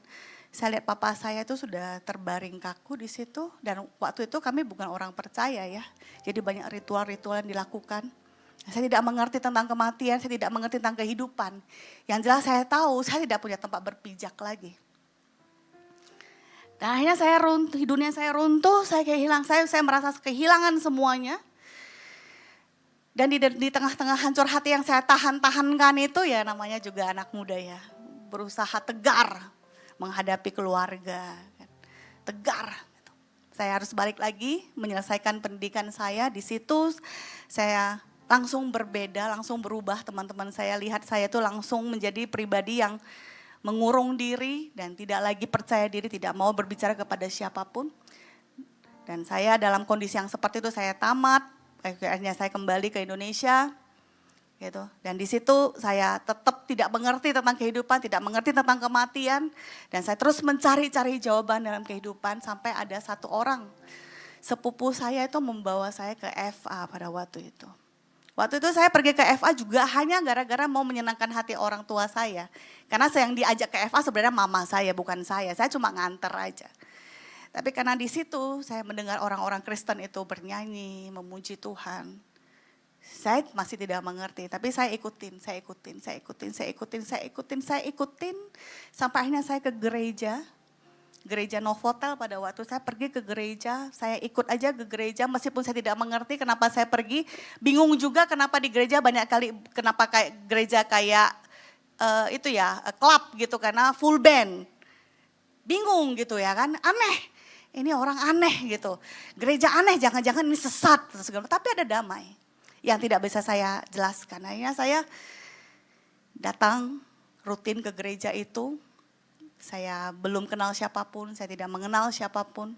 saya lihat papa saya itu sudah terbaring kaku di situ. Dan waktu itu kami bukan orang percaya ya. Jadi banyak ritual-ritual yang dilakukan. Saya tidak mengerti tentang kematian, saya tidak mengerti tentang kehidupan. Yang jelas saya tahu saya tidak punya tempat berpijak lagi. Dan akhirnya saya runtuh, dunia saya runtuh, saya merasa kehilangan semuanya. Dan di tengah-tengah hancur hati yang saya tahan-tahankan itu ya namanya juga anak muda ya. Berusaha tegar menghadapi keluarga. Tegar. Saya harus balik lagi menyelesaikan pendidikan saya. Di situ saya langsung berbeda, langsung berubah. Teman-teman saya lihat saya itu langsung menjadi pribadi yang mengurung diri dan tidak lagi percaya diri, tidak mau berbicara kepada siapapun. Dan saya dalam kondisi yang seperti itu saya tamat, akhirnya saya kembali ke Indonesia. Gitu. Dan di situ saya tetap tidak mengerti tentang kehidupan, tidak mengerti tentang kematian. Dan saya terus mencari-cari jawaban dalam kehidupan sampai ada satu orang sepupu saya itu membawa saya ke FA pada waktu itu. Waktu itu saya pergi ke FA juga hanya gara-gara mau menyenangkan hati orang tua saya. Karena yang diajak ke FA sebenarnya mama saya, bukan saya. Saya cuma nganter aja. Tapi karena di situ saya mendengar orang-orang Kristen itu bernyanyi, memuji Tuhan. Saya masih tidak mengerti, tapi saya ikutin. Sampai akhirnya saya ke gereja Novotel pada waktu saya pergi ke gereja, saya ikut aja ke gereja meskipun saya tidak mengerti kenapa saya pergi. Bingung juga kenapa di gereja banyak kali, kenapa kayak gereja kayak klub gitu karena full band. Bingung gitu ya kan, aneh. Ini orang aneh gitu. Gereja aneh, jangan-jangan ini sesat. Tapi ada damai yang tidak bisa saya jelaskan. Akhirnya saya datang rutin ke gereja itu. Saya belum kenal siapapun, saya tidak mengenal siapapun.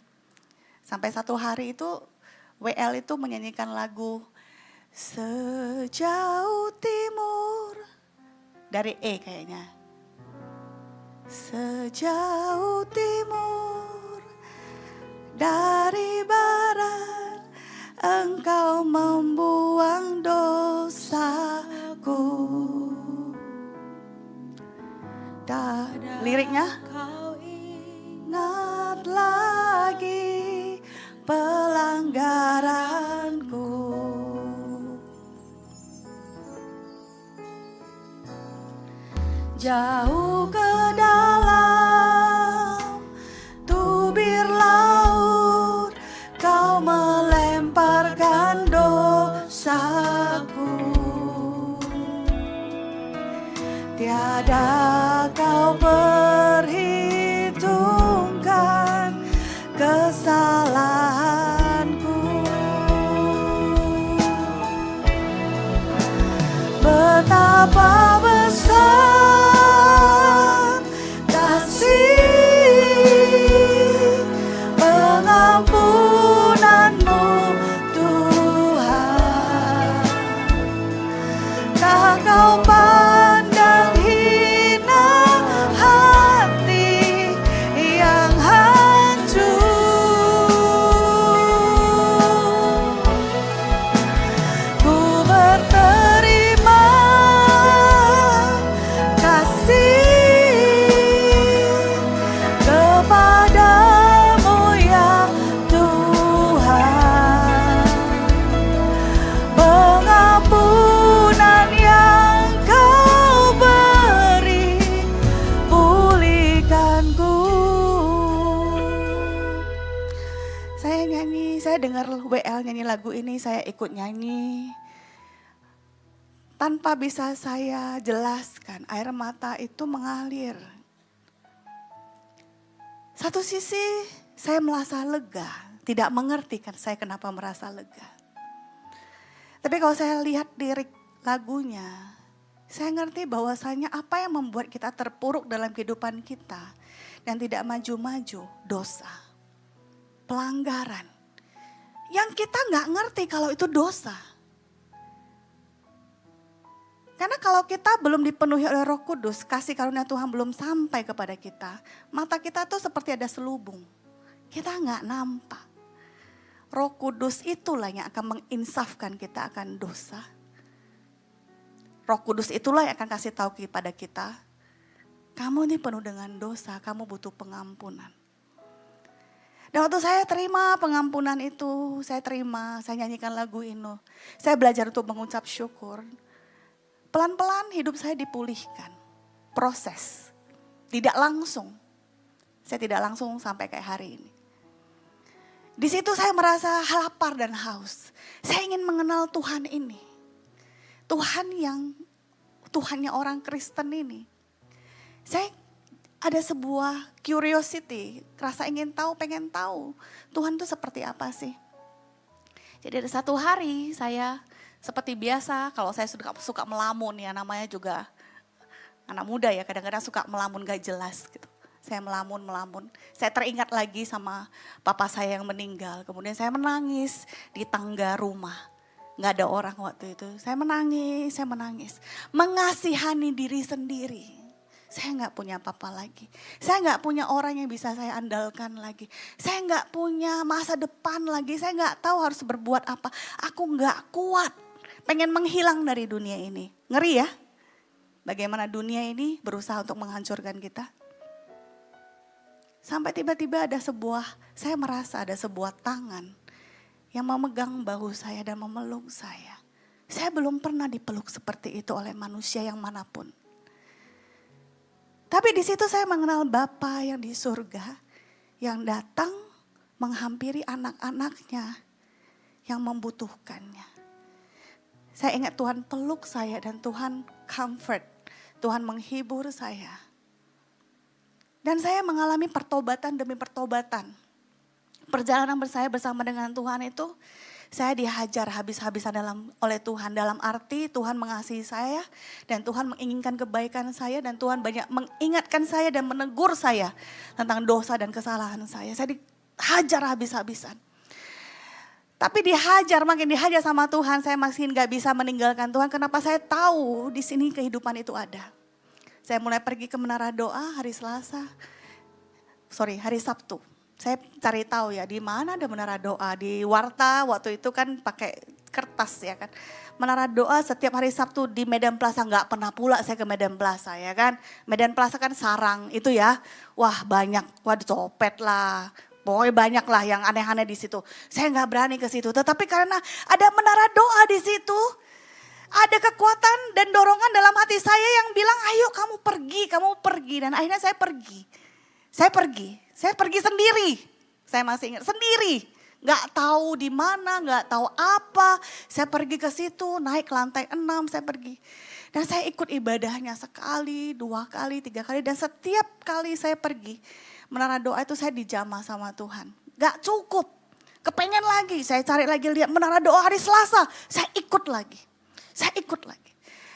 Sampai satu hari itu WL itu menyanyikan lagu Sejauh Timur. Dari E kayaknya. Sejauh timur dari barat Engkau membuang dosaku. Liriknya, kau ingat lagi pelanggaranku. Jauh ke dalam tubir laut, kau melemparkan dosaku. Tiada kau perhitungkan kesalahanku. Betapa besar kasih pengampunanmu Tuhan. Tak kau pandang hina hati yang hancur. Ku berterima kasih kepadamu ya Tuhan. Pengampunan yang kau beri pulihkanku. Saya nyanyi, saya dengar WL nyanyi lagu ini, saya ikut nyanyi. Tanpa bisa saya jelaskan, air mata itu mengalir. Satu sisi saya merasa lega, tidak mengerti kan saya kenapa merasa lega. Tapi kalau saya lihat lirik lagunya, saya ngerti bahwasanya apa yang membuat kita terpuruk dalam kehidupan kita dan tidak maju-maju, dosa, pelanggaran. Yang kita nggak ngerti kalau itu dosa. Karena kalau kita belum dipenuhi oleh Roh Kudus, kasih karunia Tuhan belum sampai kepada kita, mata kita tuh seperti ada selubung. Kita nggak nampak. Roh Kudus itulah yang akan menginsafkan kita akan dosa. Roh Kudus itulah yang akan kasih tahu kepada kita, kamu ini penuh dengan dosa, kamu butuh pengampunan. Dan waktu saya terima pengampunan itu, saya nyanyikan lagu ini. Saya belajar untuk mengucap syukur. Pelan-pelan hidup saya dipulihkan. Proses, tidak langsung. Saya tidak langsung sampai kayak hari ini. Di situ saya merasa lapar dan haus. Saya ingin mengenal Tuhan ini. Tuhannya orang Kristen ini. Saya ada sebuah curiosity, rasa ingin tahu, pengen tahu Tuhan itu seperti apa sih. Jadi ada satu hari saya seperti biasa, kalau saya suka melamun ya, namanya juga anak muda ya, kadang-kadang suka melamun gak jelas gitu. Saya melamun. Saya teringat lagi sama papa saya yang meninggal. Kemudian saya menangis di tangga rumah. Gak ada orang waktu itu. Saya menangis. Mengasihani diri sendiri. Saya gak punya apa-apa lagi. Saya gak punya orang yang bisa saya andalkan lagi. Saya gak punya masa depan lagi. Saya gak tahu harus berbuat apa. Aku gak kuat. Pengen menghilang dari dunia ini. Ngeri ya? Bagaimana dunia ini berusaha untuk menghancurkan kita. Sampai tiba-tiba saya merasa ada sebuah tangan yang memegang bahu saya dan memeluk saya. Saya belum pernah dipeluk seperti itu oleh manusia yang manapun. Tapi di situ saya mengenal Bapa yang di surga yang datang menghampiri anak-anaknya yang membutuhkannya. Saya ingat Tuhan peluk saya dan Tuhan comfort, Tuhan menghibur saya. Dan saya mengalami pertobatan demi pertobatan. Perjalanan saya bersama dengan Tuhan itu, saya dihajar habis-habisan oleh Tuhan. Dalam arti Tuhan mengasihi saya dan Tuhan menginginkan kebaikan saya. Dan Tuhan banyak mengingatkan saya dan menegur saya tentang dosa dan kesalahan saya. Saya dihajar habis-habisan. Tapi makin dihajar sama Tuhan, saya masih gak bisa meninggalkan Tuhan. Kenapa? Saya tahu di sini kehidupan itu ada. Saya mulai pergi ke Menara Doa hari Sabtu. Saya cari tahu ya di mana ada Menara Doa. Di Warta waktu itu kan pakai kertas ya kan. Menara Doa setiap hari Sabtu di Medan Plaza, nggak pernah pula saya ke Medan Plaza ya kan. Medan Plaza kan sarang itu ya. Wah banyak, copet lah. Pokoknya banyak lah yang aneh-aneh di situ. Saya nggak berani ke situ. Tetapi karena ada Menara Doa di situ, ada kekuatan dan dorongan dalam hati saya yang bilang, ayo kamu pergi. Dan akhirnya saya pergi. Saya pergi sendiri. Saya masih ingat sendiri. Gak tahu di mana, gak tahu apa. Saya pergi ke situ, naik ke lantai 6, saya pergi. Dan saya ikut ibadahnya sekali, 2 kali, 3 kali. Dan setiap kali saya pergi, Menara Doa itu saya dijamah sama Tuhan. Gak cukup. Kepengen lagi, saya cari lagi lihat Menara Doa hari Selasa. Saya ikut lagi.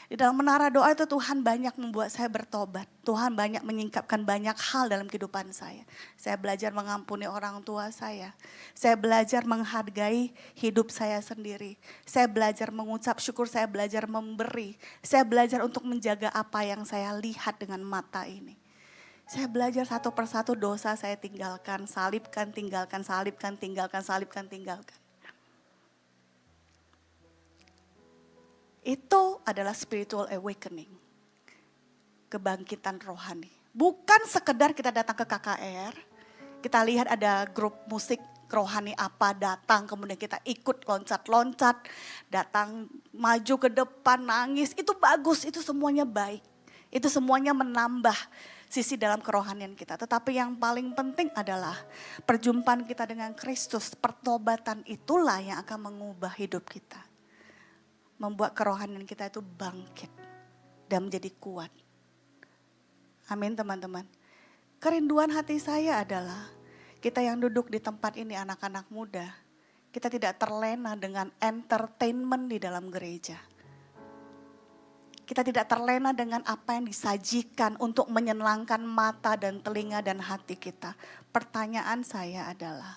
Di dalam Menara Doa itu Tuhan banyak membuat saya bertobat. Tuhan banyak menyingkapkan banyak hal dalam kehidupan saya. Saya belajar mengampuni orang tua saya. Saya belajar menghargai hidup saya sendiri. Saya belajar mengucap syukur, saya belajar memberi. Saya belajar untuk menjaga apa yang saya lihat dengan mata ini. Saya belajar satu persatu dosa saya tinggalkan, salibkan. Itu adalah spiritual awakening. Kebangkitan rohani. Bukan sekedar kita datang ke KKR, kita lihat ada grup musik rohani apa datang, kemudian kita ikut loncat-loncat, datang maju ke depan, nangis. Itu bagus, itu semuanya baik. Itu semuanya menambah sisi dalam kerohanian kita. Tetapi yang paling penting adalah perjumpaan kita dengan Kristus. Pertobatan itulah yang akan mengubah hidup kita. Membuat kerohanian kita itu bangkit dan menjadi kuat. Amin teman-teman. Kerinduan hati saya adalah kita yang duduk di tempat ini anak-anak muda. Kita tidak terlena dengan entertainment di dalam gereja. Kita tidak terlena dengan apa yang disajikan untuk menyenangkan mata dan telinga dan hati kita. Pertanyaan saya adalah,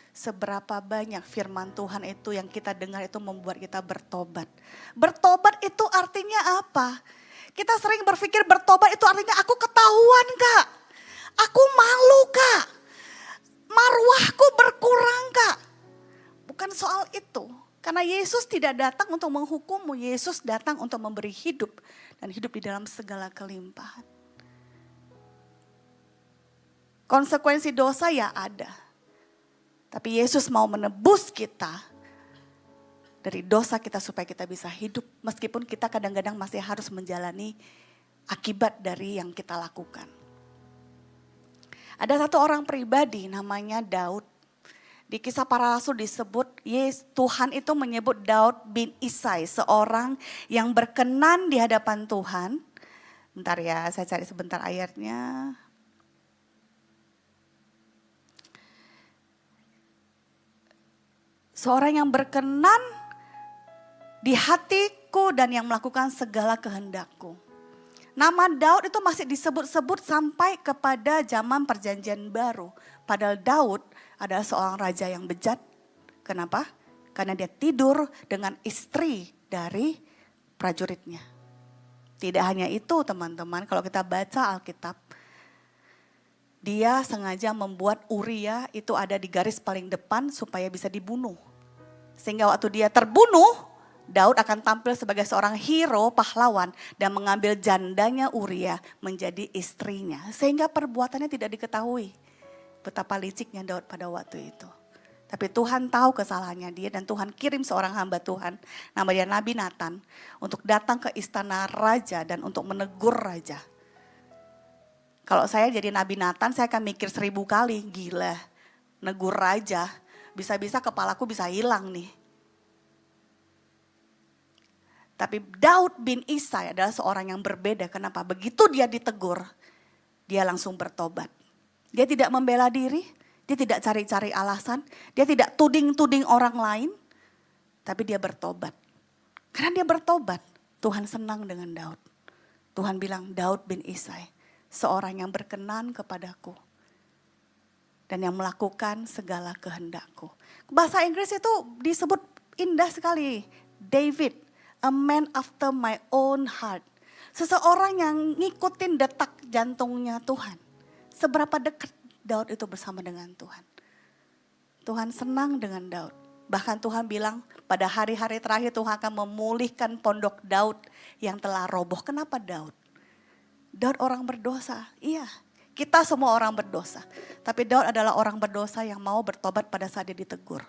seberapa banyak firman Tuhan itu yang kita dengar itu membuat kita bertobat. Bertobat itu artinya apa? Kita sering berpikir bertobat itu artinya aku ketahuan Kak. Aku malu Kak. Marwahku berkurang Kak. Bukan soal itu. Karena Yesus tidak datang untuk menghukummu. Yesus datang untuk memberi hidup. Dan hidup di dalam segala kelimpahan. Konsekuensi dosa ya ada. Tapi Yesus mau menebus kita dari dosa kita supaya kita bisa hidup. Meskipun kita kadang-kadang masih harus menjalani akibat dari yang kita lakukan. Ada satu orang pribadi namanya Daud. Di Kisah Para Rasul disebut, Tuhan itu menyebut Daud bin Isai, seorang yang berkenan di hadapan Tuhan. Bentar ya, saya cari sebentar ayatnya. Seorang yang berkenan di hatiku dan yang melakukan segala kehendakku. Nama Daud itu masih disebut-sebut sampai kepada zaman perjanjian baru. Padahal Daud adalah seorang raja yang bejat. Kenapa? Karena dia tidur dengan istri dari prajuritnya. Tidak hanya itu teman-teman, kalau kita baca Alkitab, dia sengaja membuat Uria itu ada di garis paling depan supaya bisa dibunuh. Sehingga waktu dia terbunuh, Daud akan tampil sebagai seorang hero, pahlawan, dan mengambil jandanya Uria menjadi istrinya. Sehingga perbuatannya tidak diketahui. Betapa liciknya Daud pada waktu itu. Tapi Tuhan tahu kesalahannya dia dan Tuhan kirim seorang hamba Tuhan, nama dia Nabi Nathan, untuk datang ke istana raja dan untuk menegur raja. Kalau saya jadi Nabi Nathan, saya akan mikir 1000 kali, gila, negur raja, bisa-bisa kepalaku bisa hilang nih. Tapi Daud bin Isai adalah seorang yang berbeda. Kenapa? Begitu dia ditegur, dia langsung bertobat. Dia tidak membela diri, dia tidak cari-cari alasan, dia tidak tuding-tuding orang lain, tapi dia bertobat. Karena dia bertobat, Tuhan senang dengan Daud. Tuhan bilang, Daud bin Isai, seorang yang berkenan kepadaku dan yang melakukan segala kehendakku. Bahasa Inggris itu disebut indah sekali, David, a man after my own heart. Seseorang yang ngikutin detak jantungnya Tuhan. Seberapa dekat Daud itu bersama dengan Tuhan. Tuhan senang dengan Daud. Bahkan Tuhan bilang pada hari-hari terakhir Tuhan akan memulihkan pondok Daud yang telah roboh. Kenapa Daud? Daud orang berdosa. Iya, kita semua orang berdosa. Tapi Daud adalah orang berdosa yang mau bertobat pada saat dia ditegur.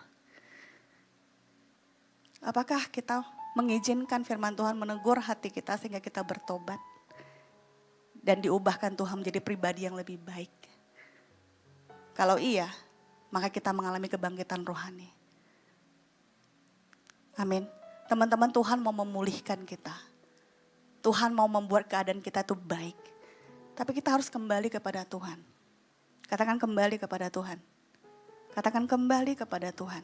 Apakah kita mengizinkan firman Tuhan menegur hati kita sehingga kita bertobat dan diubahkan Tuhan menjadi pribadi yang lebih baik? Kalau iya, maka kita mengalami kebangkitan rohani. Amin. Teman-teman, Tuhan mau memulihkan kita. Tuhan mau membuat keadaan kita itu baik. Tapi kita harus kembali kepada Tuhan. Katakan kembali kepada Tuhan. Katakan kembali kepada Tuhan.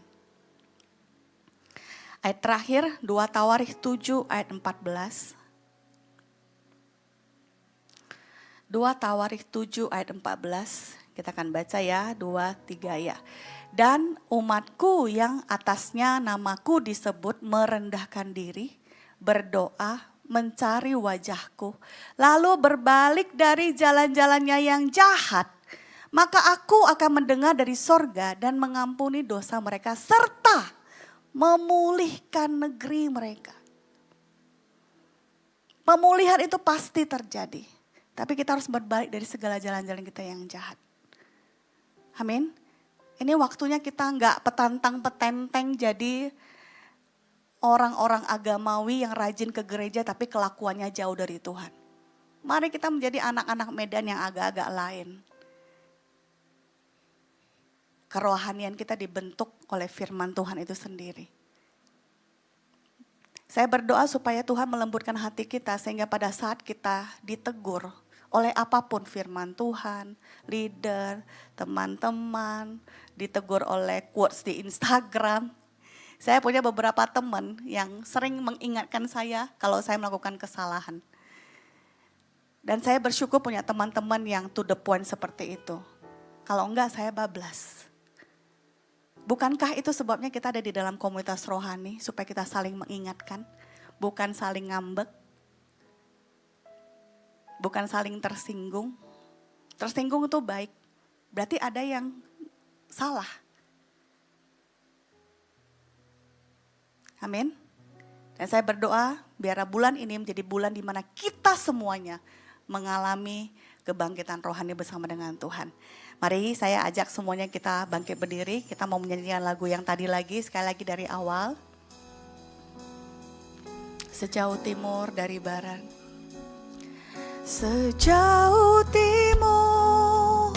Ayat terakhir 2 Tawarikh 7 ayat 14. 2 Tawarikh 7 ayat 14. Kita akan baca ya, 2, 3 ya. Dan umatku yang atasnya namaku disebut merendahkan diri, berdoa, mencari wajahku, lalu berbalik dari jalan-jalannya yang jahat, maka aku akan mendengar dari sorga dan mengampuni dosa mereka serta memulihkan negeri mereka. Pemulihan itu pasti terjadi, tapi kita harus berbalik dari segala jalan-jalan kita yang jahat. Amin. Ini waktunya kita nggak petantang-petenteng jadi orang-orang agamawi yang rajin ke gereja tapi kelakuannya jauh dari Tuhan. Mari kita menjadi anak-anak Medan yang agak-agak lain. Kerohanian kita dibentuk oleh firman Tuhan itu sendiri. Saya berdoa supaya Tuhan melembutkan hati kita sehingga pada saat kita ditegur oleh apapun firman Tuhan, leader, teman-teman, ditegur oleh quotes di Instagram. Saya punya beberapa teman yang sering mengingatkan saya kalau saya melakukan kesalahan. Dan saya bersyukur punya teman-teman yang to the point seperti itu. Kalau enggak saya bablas. Bukankah itu sebabnya kita ada di dalam komunitas rohani supaya kita saling mengingatkan, bukan saling ngambek. Bukan saling tersinggung. Tersinggung itu baik. Berarti ada yang salah. Amin. Dan saya berdoa biar bulan ini menjadi bulan di mana kita semuanya mengalami kebangkitan rohani bersama dengan Tuhan. Mari saya ajak semuanya kita bangkit berdiri. Kita mau menyanyikan lagu yang tadi lagi, sekali lagi dari awal. Sejauh timur dari barat. Sejauh timur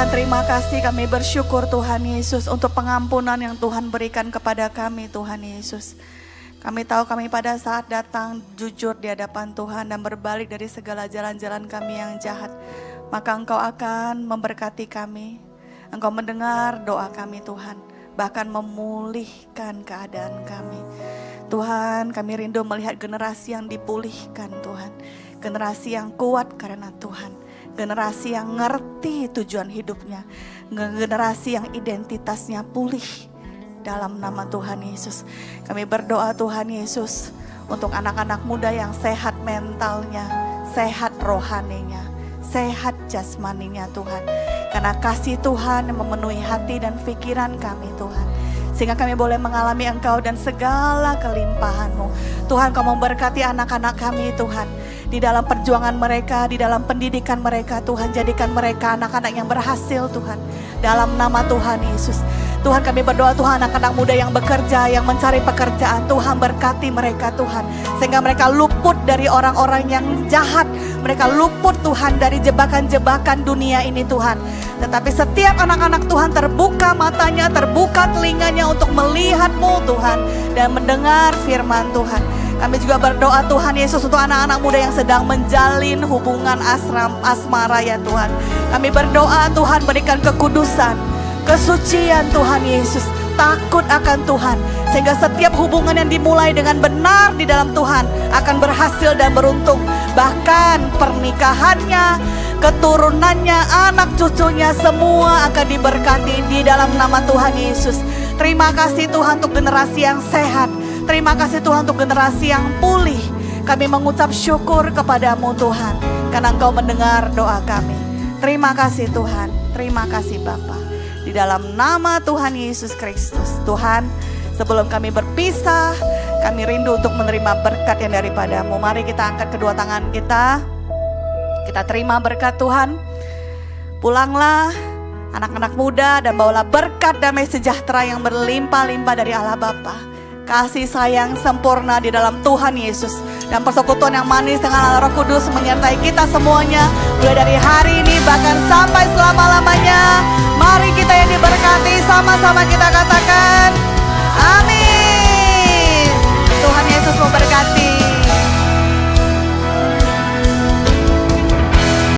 Tuhan, terima kasih, kami bersyukur Tuhan Yesus untuk pengampunan yang Tuhan berikan kepada kami Tuhan Yesus. Kami tahu kami pada saat datang jujur di hadapan Tuhan dan berbalik dari segala jalan-jalan kami yang jahat, maka Engkau akan memberkati kami. Engkau mendengar doa kami Tuhan, bahkan memulihkan keadaan kami. Tuhan, kami rindu melihat generasi yang dipulihkan Tuhan, generasi yang kuat karena Tuhan, generasi yang ngerti tujuan hidupnya, generasi yang identitasnya pulih dalam nama Tuhan Yesus. Kami berdoa Tuhan Yesus untuk anak-anak muda yang sehat mentalnya, sehat rohaninya, sehat jasmaninya Tuhan. Karena kasih Tuhan yang memenuhi hati dan pikiran kami Tuhan, sehingga kami boleh mengalami Engkau dan segala kelimpahan-Mu. Tuhan, Kau memberkati anak-anak kami Tuhan, di dalam perjuangan mereka, di dalam pendidikan mereka Tuhan. Jadikan mereka anak-anak yang berhasil Tuhan, dalam nama Tuhan Yesus. Tuhan, kami berdoa Tuhan, anak-anak muda yang bekerja, yang mencari pekerjaan, Tuhan berkati mereka Tuhan, sehingga mereka luput dari orang-orang yang jahat. Mereka luput Tuhan dari jebakan-jebakan dunia ini Tuhan. Tetapi setiap anak-anak Tuhan terbuka matanya, terbuka telinganya untuk melihat-Mu Tuhan dan mendengar firman Tuhan. Kami juga berdoa Tuhan Yesus untuk anak-anak muda yang sedang menjalin hubungan asmara ya Tuhan. Kami berdoa Tuhan, berikan kekudusan, kesucian Tuhan Yesus, takut akan Tuhan, sehingga setiap hubungan yang dimulai dengan benar di dalam Tuhan akan berhasil dan beruntung. Bahkan pernikahannya, keturunannya, anak cucunya semua akan diberkati di dalam nama Tuhan Yesus. Terima kasih Tuhan untuk generasi yang sehat. Terima kasih Tuhan untuk generasi yang pulih. Kami mengucap syukur kepadamu Tuhan, karena Engkau mendengar doa kami. Terima kasih Tuhan, terima kasih Bapa. Di dalam nama Tuhan Yesus Kristus. Tuhan, sebelum kami berpisah, kami rindu untuk menerima berkat yang daripada-Mu. Mari kita angkat kedua tangan kita. Kita terima berkat Tuhan. Pulanglah anak-anak muda dan bawalah berkat damai sejahtera yang berlimpah-limpah dari Allah Bapa. Kasih sayang sempurna di dalam Tuhan Yesus, dan persekutuan yang manis dengan Allah Roh Kudus menyertai kita semuanya, mulai dari hari ini bahkan sampai selama-lamanya. Mari kita yang diberkati, sama-sama kita katakan